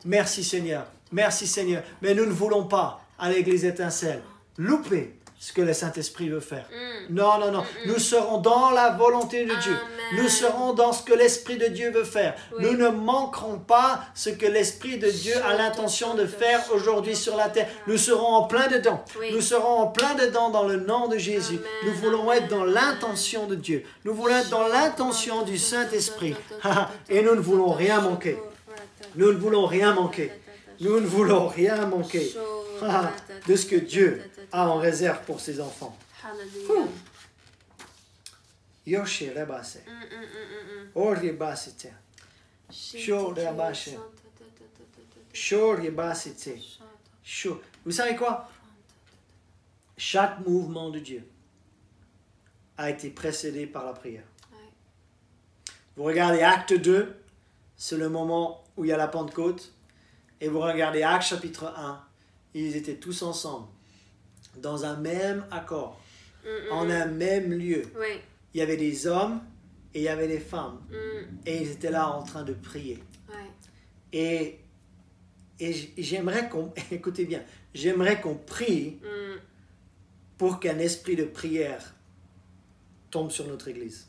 Merci Seigneur. Merci Seigneur. Mais nous ne voulons pas, à l'Église Étincelle, louper ce que le Saint-Esprit veut faire. Non. Nous serons dans la volonté de Dieu. Nous serons dans ce que l'Esprit de Dieu veut faire. Nous ne manquerons pas ce que l'Esprit de Dieu a l'intention de faire aujourd'hui sur la terre. Nous serons en plein dedans. Nous serons en plein dedans dans le nom de Jésus. Nous voulons être dans l'intention de Dieu. Nous voulons être dans l'intention du Saint-Esprit. Et nous ne voulons rien manquer. Nous ne voulons rien manquer. Nous ne voulons rien manquer de ce que Dieu a en réserve pour ses enfants. Hallelujah. Yoshi rebase. Ori basite. Sho rebase. Sho rebasite. Sho. Vous savez quoi? Chaque mouvement de Dieu a été précédé par la prière. Vous regardez Acte 2, c'est le moment où il y a la Pentecôte. Et vous regardez Acte chapitre 1, ils étaient tous ensemble, dans un même accord, en un même lieu. Oui. Il y avait des hommes et il y avait des femmes. Et ils étaient là en train de prier. Ouais. Et j'aimerais qu'on, écoutez bien, j'aimerais qu'on prie pour qu'un esprit de prière tombe sur notre Église.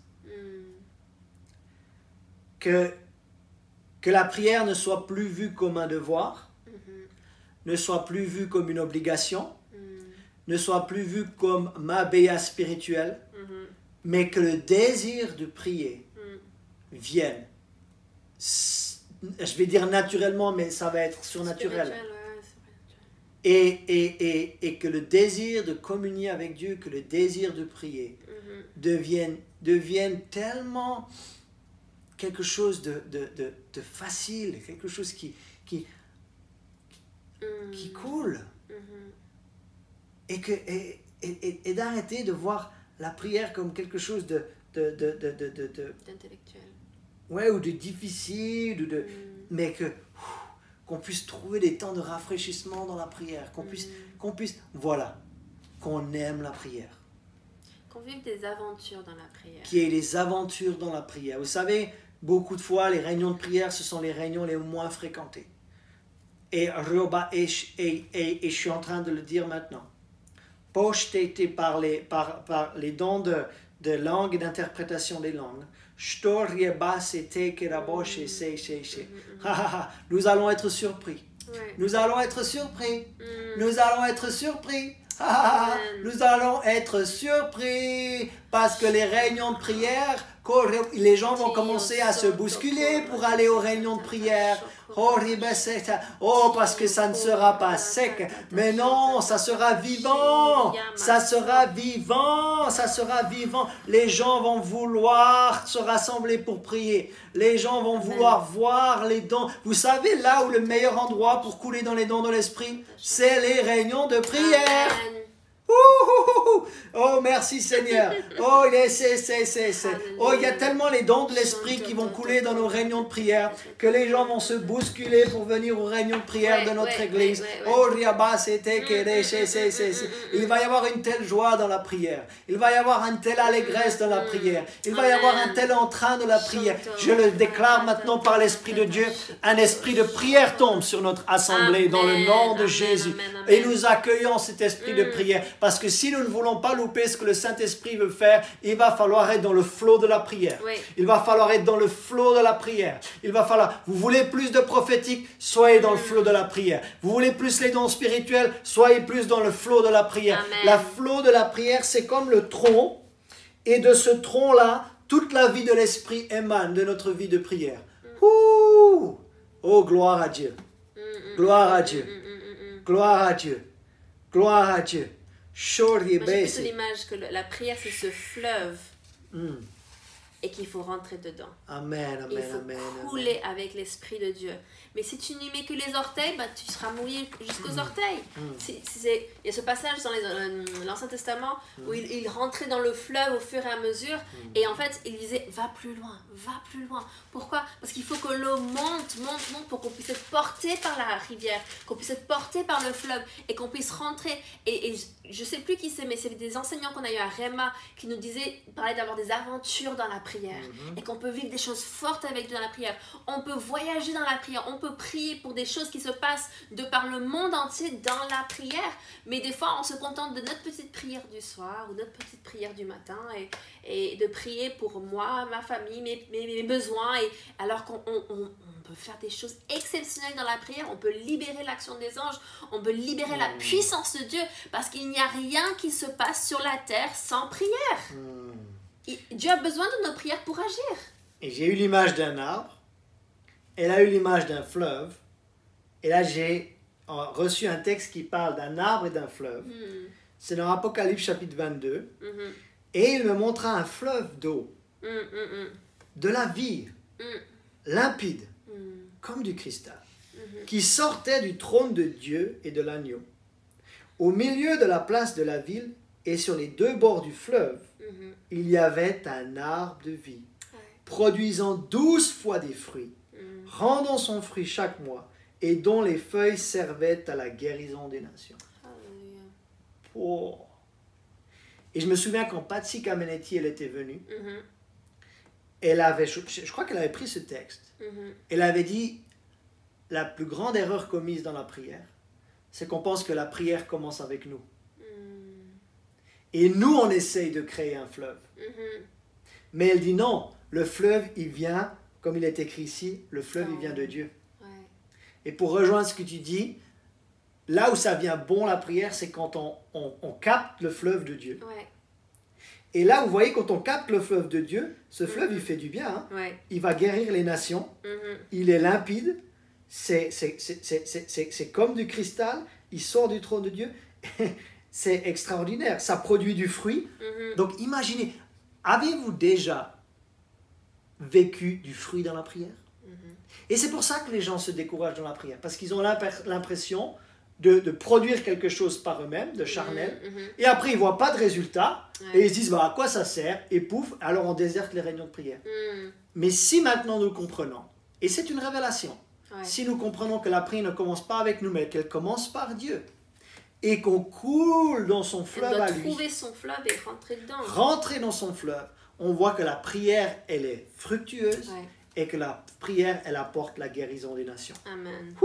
Que la prière ne soit plus vue comme un devoir, ne soit plus vue comme une obligation, ne soit plus vue comme ma béa spirituelle, mais que le désir de prier vienne. Je vais dire naturellement, mais ça va être surnaturel. Et que le désir de communier avec Dieu, que le désir de prier devienne tellement quelque chose de facile, quelque chose qui coule. Et d'arrêter de voir la prière comme quelque chose d'intellectuel. Ouais, ou de difficile, mais qu'on puisse trouver des temps de rafraîchissement dans la prière, qu'on puisse, voilà, qu'on aime la prière. Qu'on vive des aventures dans la prière. Qu'il y ait des aventures dans la prière. Vous savez, beaucoup de fois, les réunions de prière, ce sont les réunions les moins fréquentées. Et je suis en train de le dire maintenant. Pocheté par les dons de langue et d'interprétation des langues. Nous allons être surpris. Nous allons être surpris. Nous allons être surpris. Nous allons être surpris parce que les réunions de prière, les gens vont commencer à se bousculer pour aller aux réunions de prière. Oh, parce que ça ne sera pas sec, mais non, ça sera vivant, ça sera vivant, ça sera vivant. Les gens vont vouloir se rassembler pour prier. Les gens vont vouloir voir les dons. Vous savez, là où le meilleur endroit pour couler dans les dons de l'esprit, c'est les réunions de prière. Oh, merci Seigneur. Oh, il y a tellement les dons de l'esprit qui vont couler dans nos réunions de prière que les gens vont se bousculer pour venir aux réunions de prière de notre église. Oh, il va y avoir une telle joie dans la prière. Il va y avoir une telle allégresse dans la prière. Il va y avoir un tel entrain de la prière. Je le déclare maintenant par l'Esprit de Dieu. Un esprit de prière tombe sur notre assemblée dans le nom de Jésus. Et nous accueillons cet esprit de prière. Parce que si nous ne voulons pas louper ce que le Saint-Esprit veut faire, il va falloir être dans le flot de la prière. Oui. Il va falloir être dans le flot de la prière. Il va falloir, vous voulez plus de prophétique, soyez dans le flot de la prière. Vous voulez plus les dons spirituels, soyez plus dans le flot de la prière. Amen. La flot de la prière, c'est comme le tronc. Et de ce tronc-là, toute la vie de l'Esprit émane de notre vie de prière. Ouh! Oh, gloire à Dieu. Gloire à Dieu. Gloire à Dieu. Gloire à Dieu. J'ai plutôt l'image que la prière, c'est ce fleuve et qu'il faut rentrer dedans. Amen, il faut couler avec l'Esprit de Dieu. Mais si tu n'y mets que les orteils, bah, tu seras mouillé jusqu'aux orteils. Il y a ce passage dans l'Ancien Testament où il rentrait dans le fleuve au fur et à mesure et en fait, il disait, va plus loin, va plus loin. Pourquoi? Parce qu'il faut que l'eau monte pour qu'on puisse être porté par la rivière, qu'on puisse être porté par le fleuve et qu'on puisse rentrer. Et je ne sais plus qui c'est, mais c'est des enseignants qu'on a eu à Réma qui nous parlaient d'avoir des aventures dans la prière et qu'on peut vivre des choses fortes avec Dieu dans la prière. On peut voyager dans la prière, on peut prier pour des choses qui se passent de par le monde entier dans la prière, mais des fois on se contente de notre petite prière du soir ou notre petite prière du matin et de prier pour moi, ma famille, mes besoins, et alors qu'on peut faire des choses exceptionnelles dans la prière. On peut libérer l'action des anges, on peut libérer la puissance de Dieu, parce qu'il n'y a rien qui se passe sur la terre sans prière. Dieu a besoin de nos prières pour agir. Et j'ai eu l'image d'un arbre, elle a eu l'image d'un fleuve, Et là, j'ai reçu un texte qui parle d'un arbre et d'un fleuve. C'est dans Apocalypse chapitre 22. Et il me montra un fleuve d'eau, de la vie, limpide, comme du cristal, qui sortait du trône de Dieu et de l'agneau. Au milieu de la place de la ville et sur les deux bords du fleuve, il y avait un arbre de vie, produisant 12 fois des fruits, rendant son fruit chaque mois, et dont les feuilles servaient à la guérison des nations. Oh. Et je me souviens quand Patsy Kamenetti, elle était venue, elle avait, je crois qu'elle avait pris ce texte, elle avait dit, la plus grande erreur commise dans la prière, c'est qu'on pense que la prière commence avec nous. Et nous, on essaye de créer un fleuve. Mais elle dit non, le fleuve, il vient, comme il est écrit ici, le fleuve, il vient de Dieu. Et pour rejoindre ce que tu dis, là où ça vient bon la prière, c'est quand on capte le fleuve de Dieu. Et là, vous voyez, quand on capte le fleuve de Dieu, ce fleuve, il fait du bien. Hein? Il va guérir les nations. Il est limpide. C'est comme du cristal. Il sort du trône de Dieu. C'est extraordinaire. Ça produit du fruit. Donc, imaginez, avez-vous déjà vécu du fruit dans la prière? Et c'est pour ça que les gens se découragent dans la prière. Parce qu'ils ont l'impression de produire quelque chose par eux-mêmes, de charnel. Et après, ils ne voient pas de résultat. Et ils se disent, bah, à quoi ça sert? Et pouf, alors on déserte les réunions de prière. Mais si maintenant nous comprenons, et c'est une révélation, si nous comprenons que la prière ne commence pas avec nous, mais qu'elle commence par Dieu, et qu'on coule dans son fleuve à lui. Trouver son fleuve et rentrer dedans. Rentrer dans son fleuve. On voit que la prière, elle est fructueuse et que la prière, elle apporte la guérison des nations. Amen.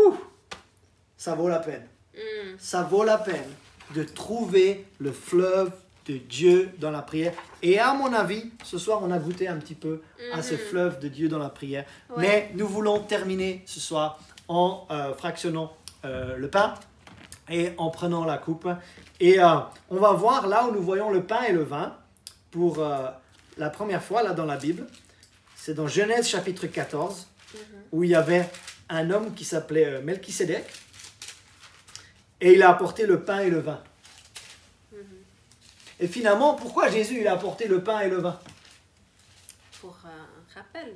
Ça vaut la peine. Ça vaut la peine de trouver le fleuve de Dieu dans la prière. Et à mon avis, ce soir, on a goûté un petit peu à ce fleuve de Dieu dans la prière. Mais nous voulons terminer ce soir en fractionnant le pain et en prenant la coupe. Et on va voir là où nous voyons le pain et le vin pour la première fois là dans la Bible. C'est dans Genèse chapitre 14 où il y avait un homme qui s'appelait Melchisédek et il a apporté le pain et le vin. Et finalement, pourquoi Jésus il a apporté le pain et le vin? Pour un rappel.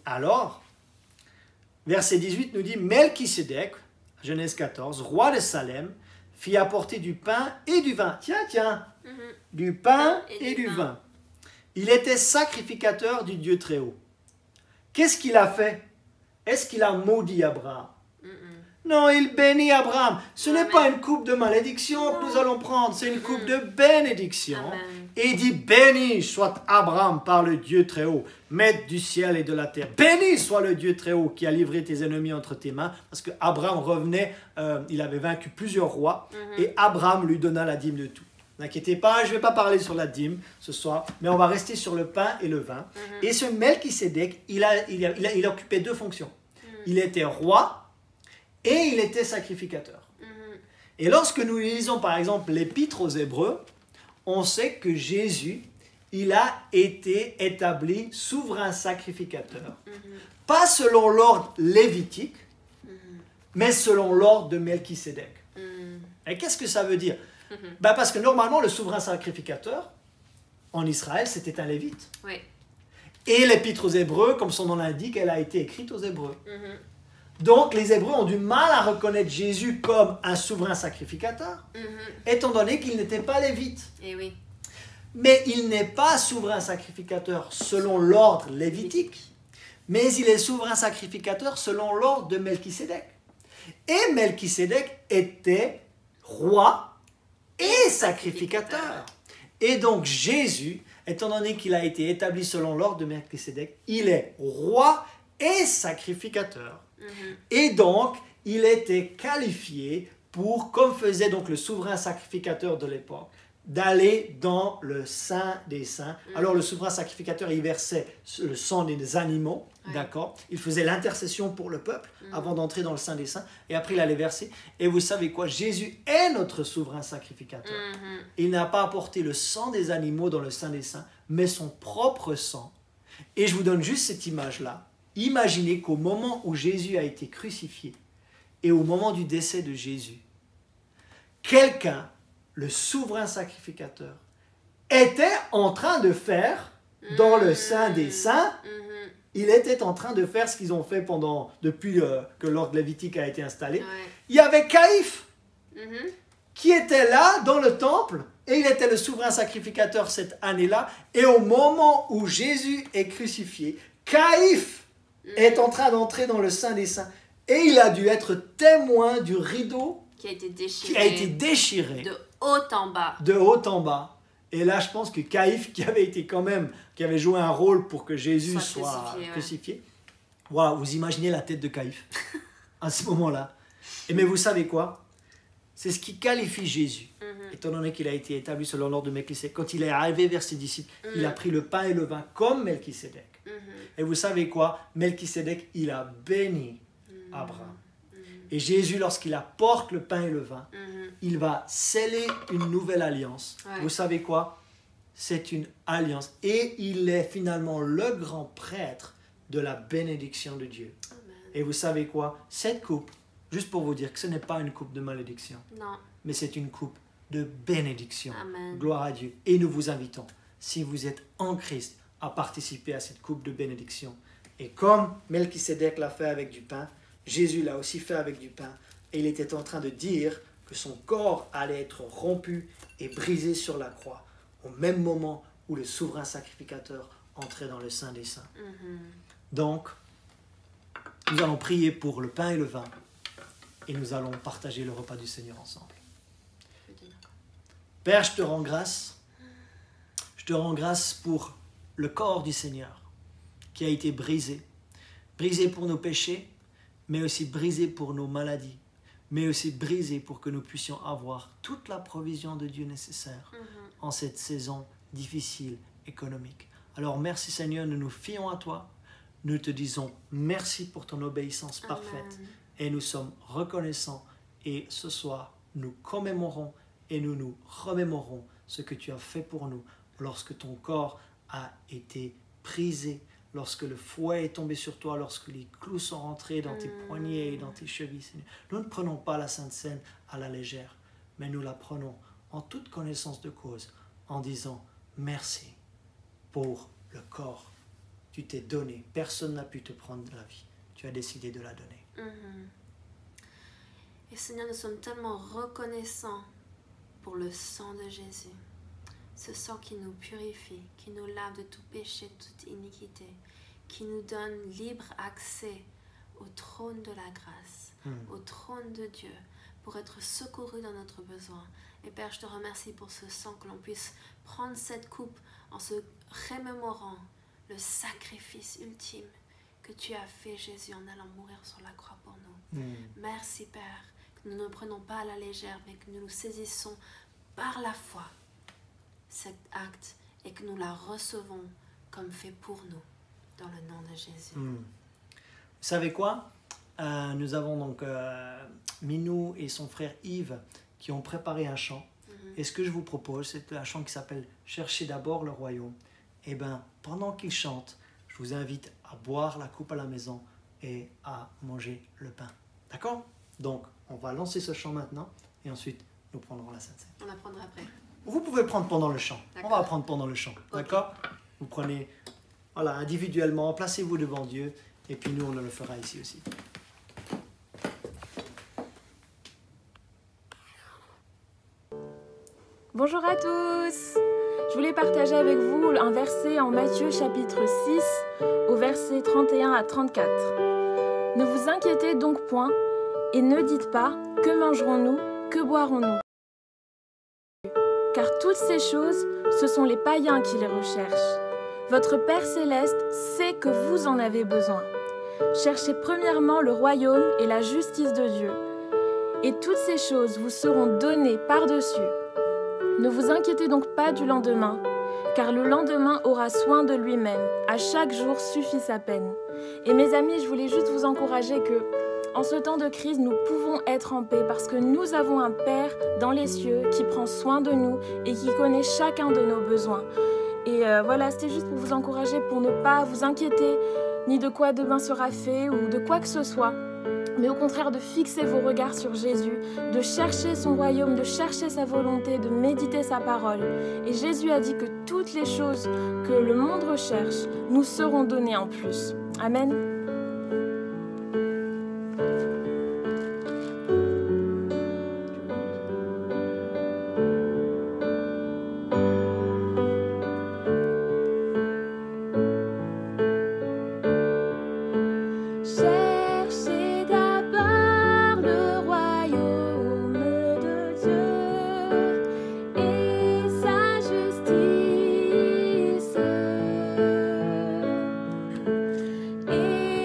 Alors, verset 18 nous dit, Melchisédek, Genèse 14, roi de Salem, fit apporter du pain et du vin. Tiens, du pain et du vin. Il était sacrificateur du Dieu très haut. Qu'est-ce qu'il a fait? Est-ce qu'il a maudit Abraham? Non, il bénit Abraham. Ce n'est pas une coupe de malédiction que nous allons prendre, c'est une coupe de bénédiction. Et il dit, béni soit Abraham par le Dieu très haut, maître du ciel et de la terre. Béni soit le Dieu très haut qui a livré tes ennemis entre tes mains. Parce que Abraham revenait, il avait vaincu plusieurs rois, et Abraham lui donna la dîme de tout. N'inquiétez pas, je ne vais pas parler sur la dîme ce soir, mais on va rester sur le pain et le vin. Et ce Melchisédek, il occupait deux fonctions. Il était roi, et il était sacrificateur. Et lorsque nous lisons par exemple l'épître aux Hébreux, on sait que Jésus, il a été établi souverain sacrificateur. Pas selon l'ordre lévitique, mais selon l'ordre de Melchisédek. Et qu'est-ce que ça veut dire? Parce que normalement, le souverain sacrificateur, en Israël, c'était un lévite. Et l'épître aux Hébreux, comme son nom l'indique, elle a été écrite aux Hébreux. Donc, les Hébreux ont du mal à reconnaître Jésus comme un souverain sacrificateur, étant donné qu'il n'était pas lévite. Mais il n'est pas souverain sacrificateur selon l'ordre lévitique, mais il est souverain sacrificateur selon l'ordre de Melchisédek. Et Melchisédek était roi et sacrificateur. Et donc, Jésus, étant donné qu'il a été établi selon l'ordre de Melchisédek, il est roi et sacrificateur. Et donc, il était qualifié pour, comme faisait donc le souverain sacrificateur de l'époque, d'aller dans le Saint des Saints. Alors, le souverain sacrificateur, il versait le sang des animaux, d'accord? Il faisait l'intercession pour le peuple avant d'entrer dans le Saint des Saints. Et après, il allait verser. Et vous savez quoi? Jésus est notre souverain sacrificateur. Il n'a pas apporté le sang des animaux dans le Saint des Saints, mais son propre sang. Et je vous donne juste cette image-là. Imaginez qu'au moment où Jésus a été crucifié et au moment du décès de Jésus, quelqu'un, le souverain sacrificateur, était en train de faire dans le Saint des Saints, il était en train de faire ce qu'ils ont fait depuis que l'ordre lévitique a été installé. Il y avait Caïphe qui était là dans le temple et il était le souverain sacrificateur cette année-là. Et au moment où Jésus est crucifié, Caïphe est en train d'entrer dans le Saint des Saints et il a dû être témoin du rideau qui a été déchiré de haut en bas. De haut en bas. Et là, je pense que Caïphe, qui avait joué un rôle pour que Jésus soit crucifié. Voilà, vous imaginez la tête de Caïphe à ce moment-là. Mais vous savez quoi? C'est ce qui qualifie Jésus, étant donné qu'il a été établi selon l'ordre de Melchisédek. Quand il est arrivé vers ses disciples, il a pris le pain et le vin comme Melchisédek. Et vous savez quoi? Melchisédek, il a béni Abraham. Et Jésus, lorsqu'il apporte le pain et le vin, il va sceller une nouvelle alliance. Vous savez quoi? C'est une alliance. Et il est finalement le grand prêtre de la bénédiction de Dieu. Amen. Et vous savez quoi? Cette coupe, juste pour vous dire que ce n'est pas une coupe de malédiction, non, mais c'est une coupe de bénédiction. Amen. Gloire à Dieu. Et nous vous invitons, si vous êtes en Christ, à participer à cette coupe de bénédiction. Et comme Melchisédek l'a fait avec du pain, Jésus l'a aussi fait avec du pain. Et il était en train de dire que son corps allait être rompu et brisé sur la croix, au même moment où le souverain sacrificateur entrait dans le Saint des Saints. Donc, nous allons prier pour le pain et le vin, et nous allons partager le repas du Seigneur ensemble. Père, je te rends grâce. Je te rends grâce pour le corps du Seigneur qui a été brisé. Brisé pour nos péchés, mais aussi brisé pour nos maladies, mais aussi brisé pour que nous puissions avoir toute la provision de Dieu nécessaire en cette saison difficile économique. Alors merci Seigneur, nous nous fions à toi. Nous te disons merci pour ton obéissance parfaite. Et nous sommes reconnaissants. Et ce soir, nous commémorons et nous nous remémorons ce que tu as fait pour nous lorsque ton corps a été brisé, lorsque le fouet est tombé sur toi, lorsque les clous sont rentrés dans tes poignets et dans tes chevilles. Seigneur. Nous ne prenons pas la Sainte Seine à la légère, mais nous la prenons en toute connaissance de cause, en disant merci pour le corps. Tu t'es donné, personne n'a pu te prendre la vie. Tu as décidé de la donner. Et Seigneur, nous sommes tellement reconnaissants pour le sang de Jésus. Ce sang qui nous purifie, qui nous lave de tout péché, de toute iniquité, qui nous donne libre accès au trône de la grâce, au trône de Dieu, pour être secourus dans notre besoin. Et Père, je te remercie pour ce sang, que l'on puisse prendre cette coupe en se remémorant le sacrifice ultime que tu as fait, Jésus, en allant mourir sur la croix pour nous. Merci, Père, que nous ne prenons pas à la légère, mais que nous nous saisissons par la foi cet acte et que nous la recevons comme fait pour nous, dans le nom de Jésus. Vous savez quoi? Nous avons donc Minou et son frère Yves qui ont préparé un chant. Et ce que je vous propose, c'est un chant qui s'appelle « Cherchez d'abord le royaume ». Et bien, pendant qu'ils chantent, je vous invite à boire la coupe à la maison et à manger le pain. D'accord? Donc, on va lancer ce chant maintenant et ensuite, nous prendrons la Sainte Seine. On la prendra après. Vous pouvez prendre pendant le chant. On va prendre pendant le chant. D'accord? Vous prenez individuellement, placez-vous devant Dieu et puis nous, on le fera ici aussi. Bonjour à tous! Je voulais partager avec vous un verset en Matthieu chapitre 6 au verset 31 à 34. Ne vous inquiétez donc point et ne dites pas que mangerons-nous, que boirons-nous. Car toutes ces choses, ce sont les païens qui les recherchent. Votre Père céleste sait que vous en avez besoin. Cherchez premièrement le royaume et la justice de Dieu, et toutes ces choses vous seront données par-dessus. Ne vous inquiétez donc pas du lendemain, car le lendemain aura soin de lui-même. À chaque jour suffit sa peine. Et mes amis, je voulais juste vous encourager que, en ce temps de crise, nous pouvons être en paix parce que nous avons un Père dans les cieux qui prend soin de nous et qui connaît chacun de nos besoins. Et voilà, c'était juste pour vous encourager, pour ne pas vous inquiéter ni de quoi demain sera fait ou de quoi que ce soit. mais au contraire de fixer vos regards sur Jésus, de chercher son royaume, de chercher sa volonté, de méditer sa parole. Et Jésus a dit que toutes les choses que le monde recherche nous seront données en plus. Amen. Et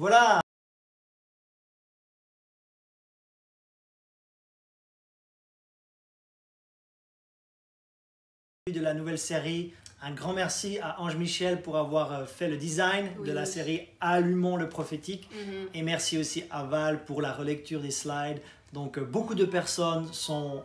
Voilà. De la nouvelle série. Un grand merci à Ange Michel pour avoir fait le design de la série Allumons le prophétique. Et merci aussi à Val pour la relecture des slides. Donc beaucoup de personnes sont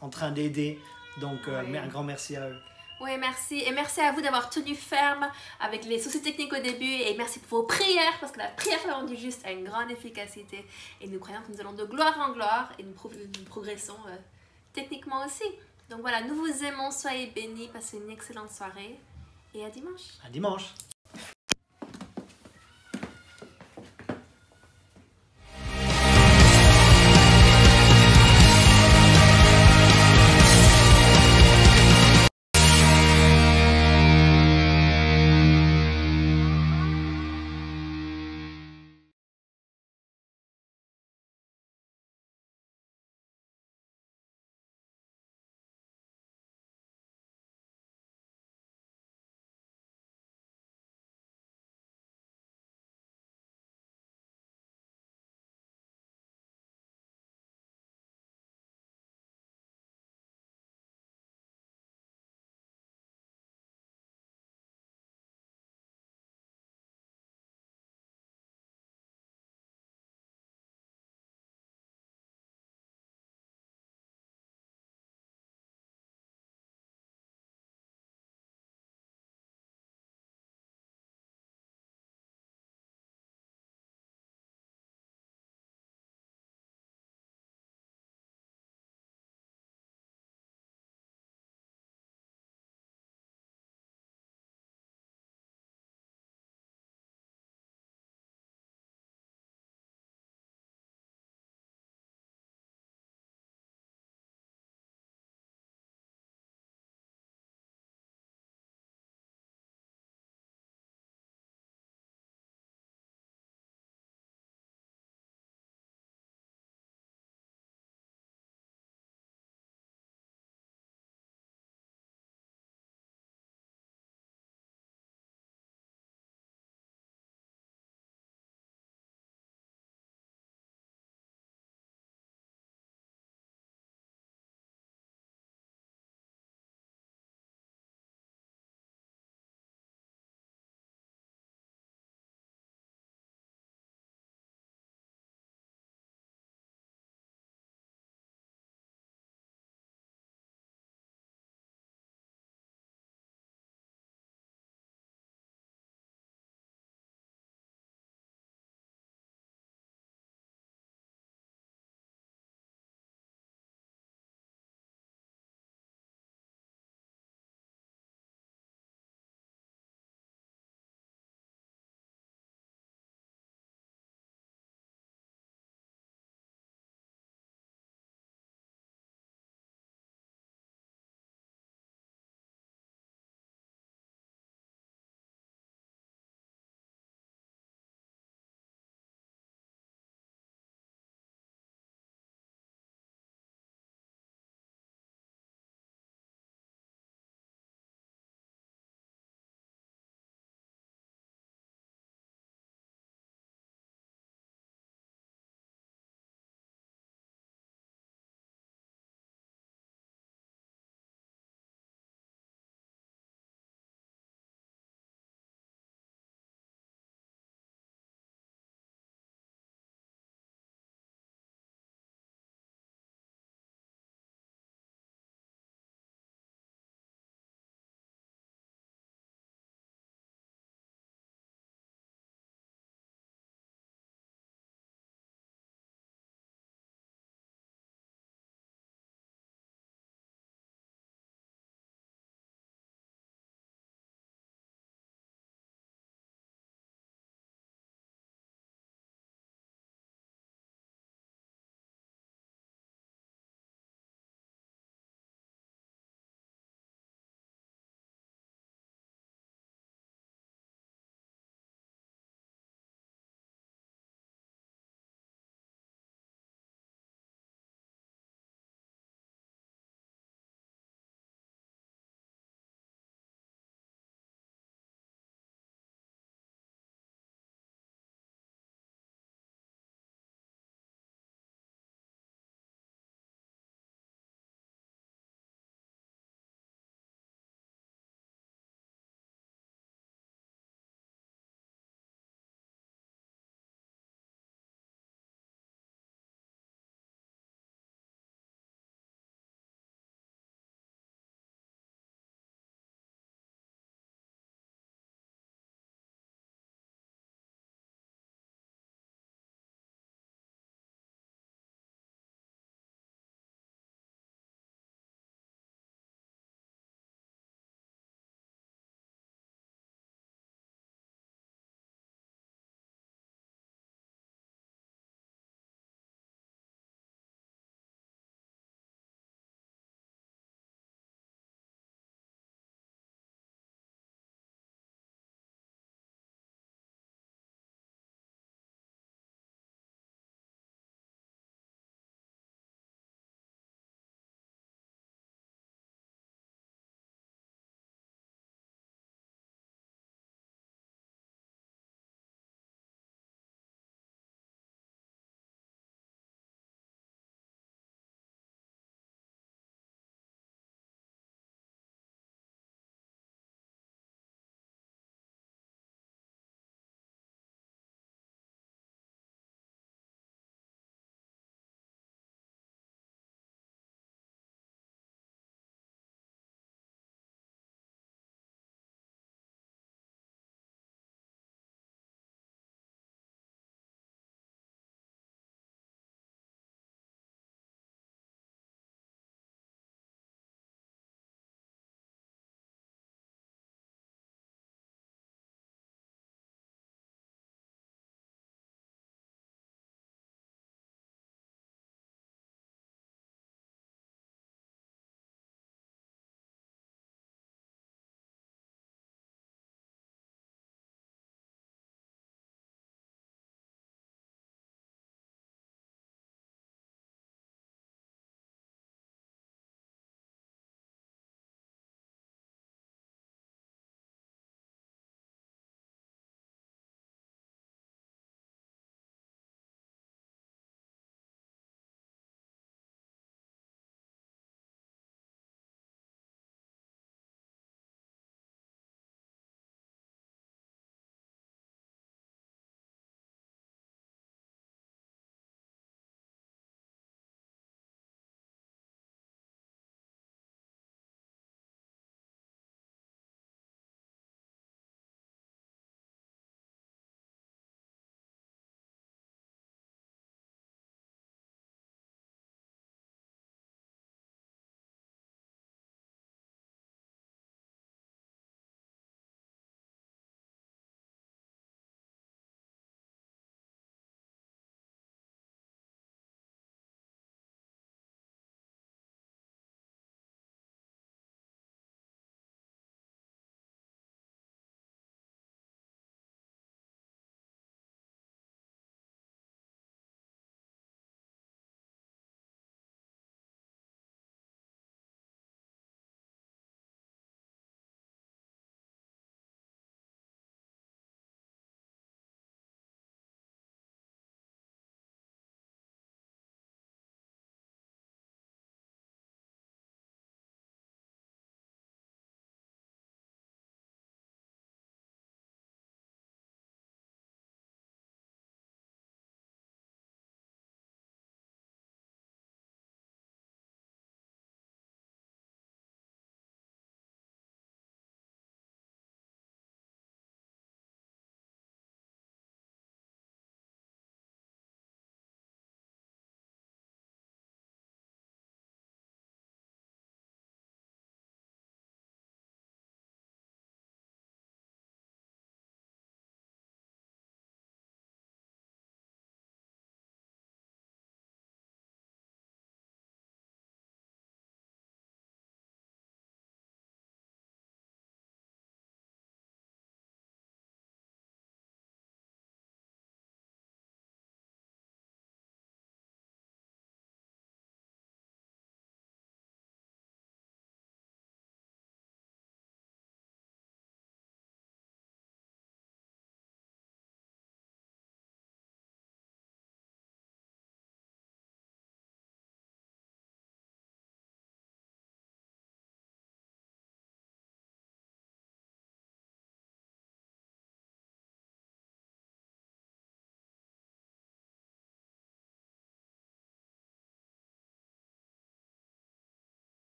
en train d'aider. Donc mais un grand merci à eux. Oui, merci. Et merci à vous d'avoir tenu ferme avec les soucis techniques au début. Et merci pour vos prières, parce que la prière fait rendu juste a une grande efficacité. Et nous croyons que nous allons de gloire en gloire et nous progressons techniquement aussi. Donc voilà, nous vous aimons, soyez bénis, passez une excellente soirée et à dimanche. À dimanche.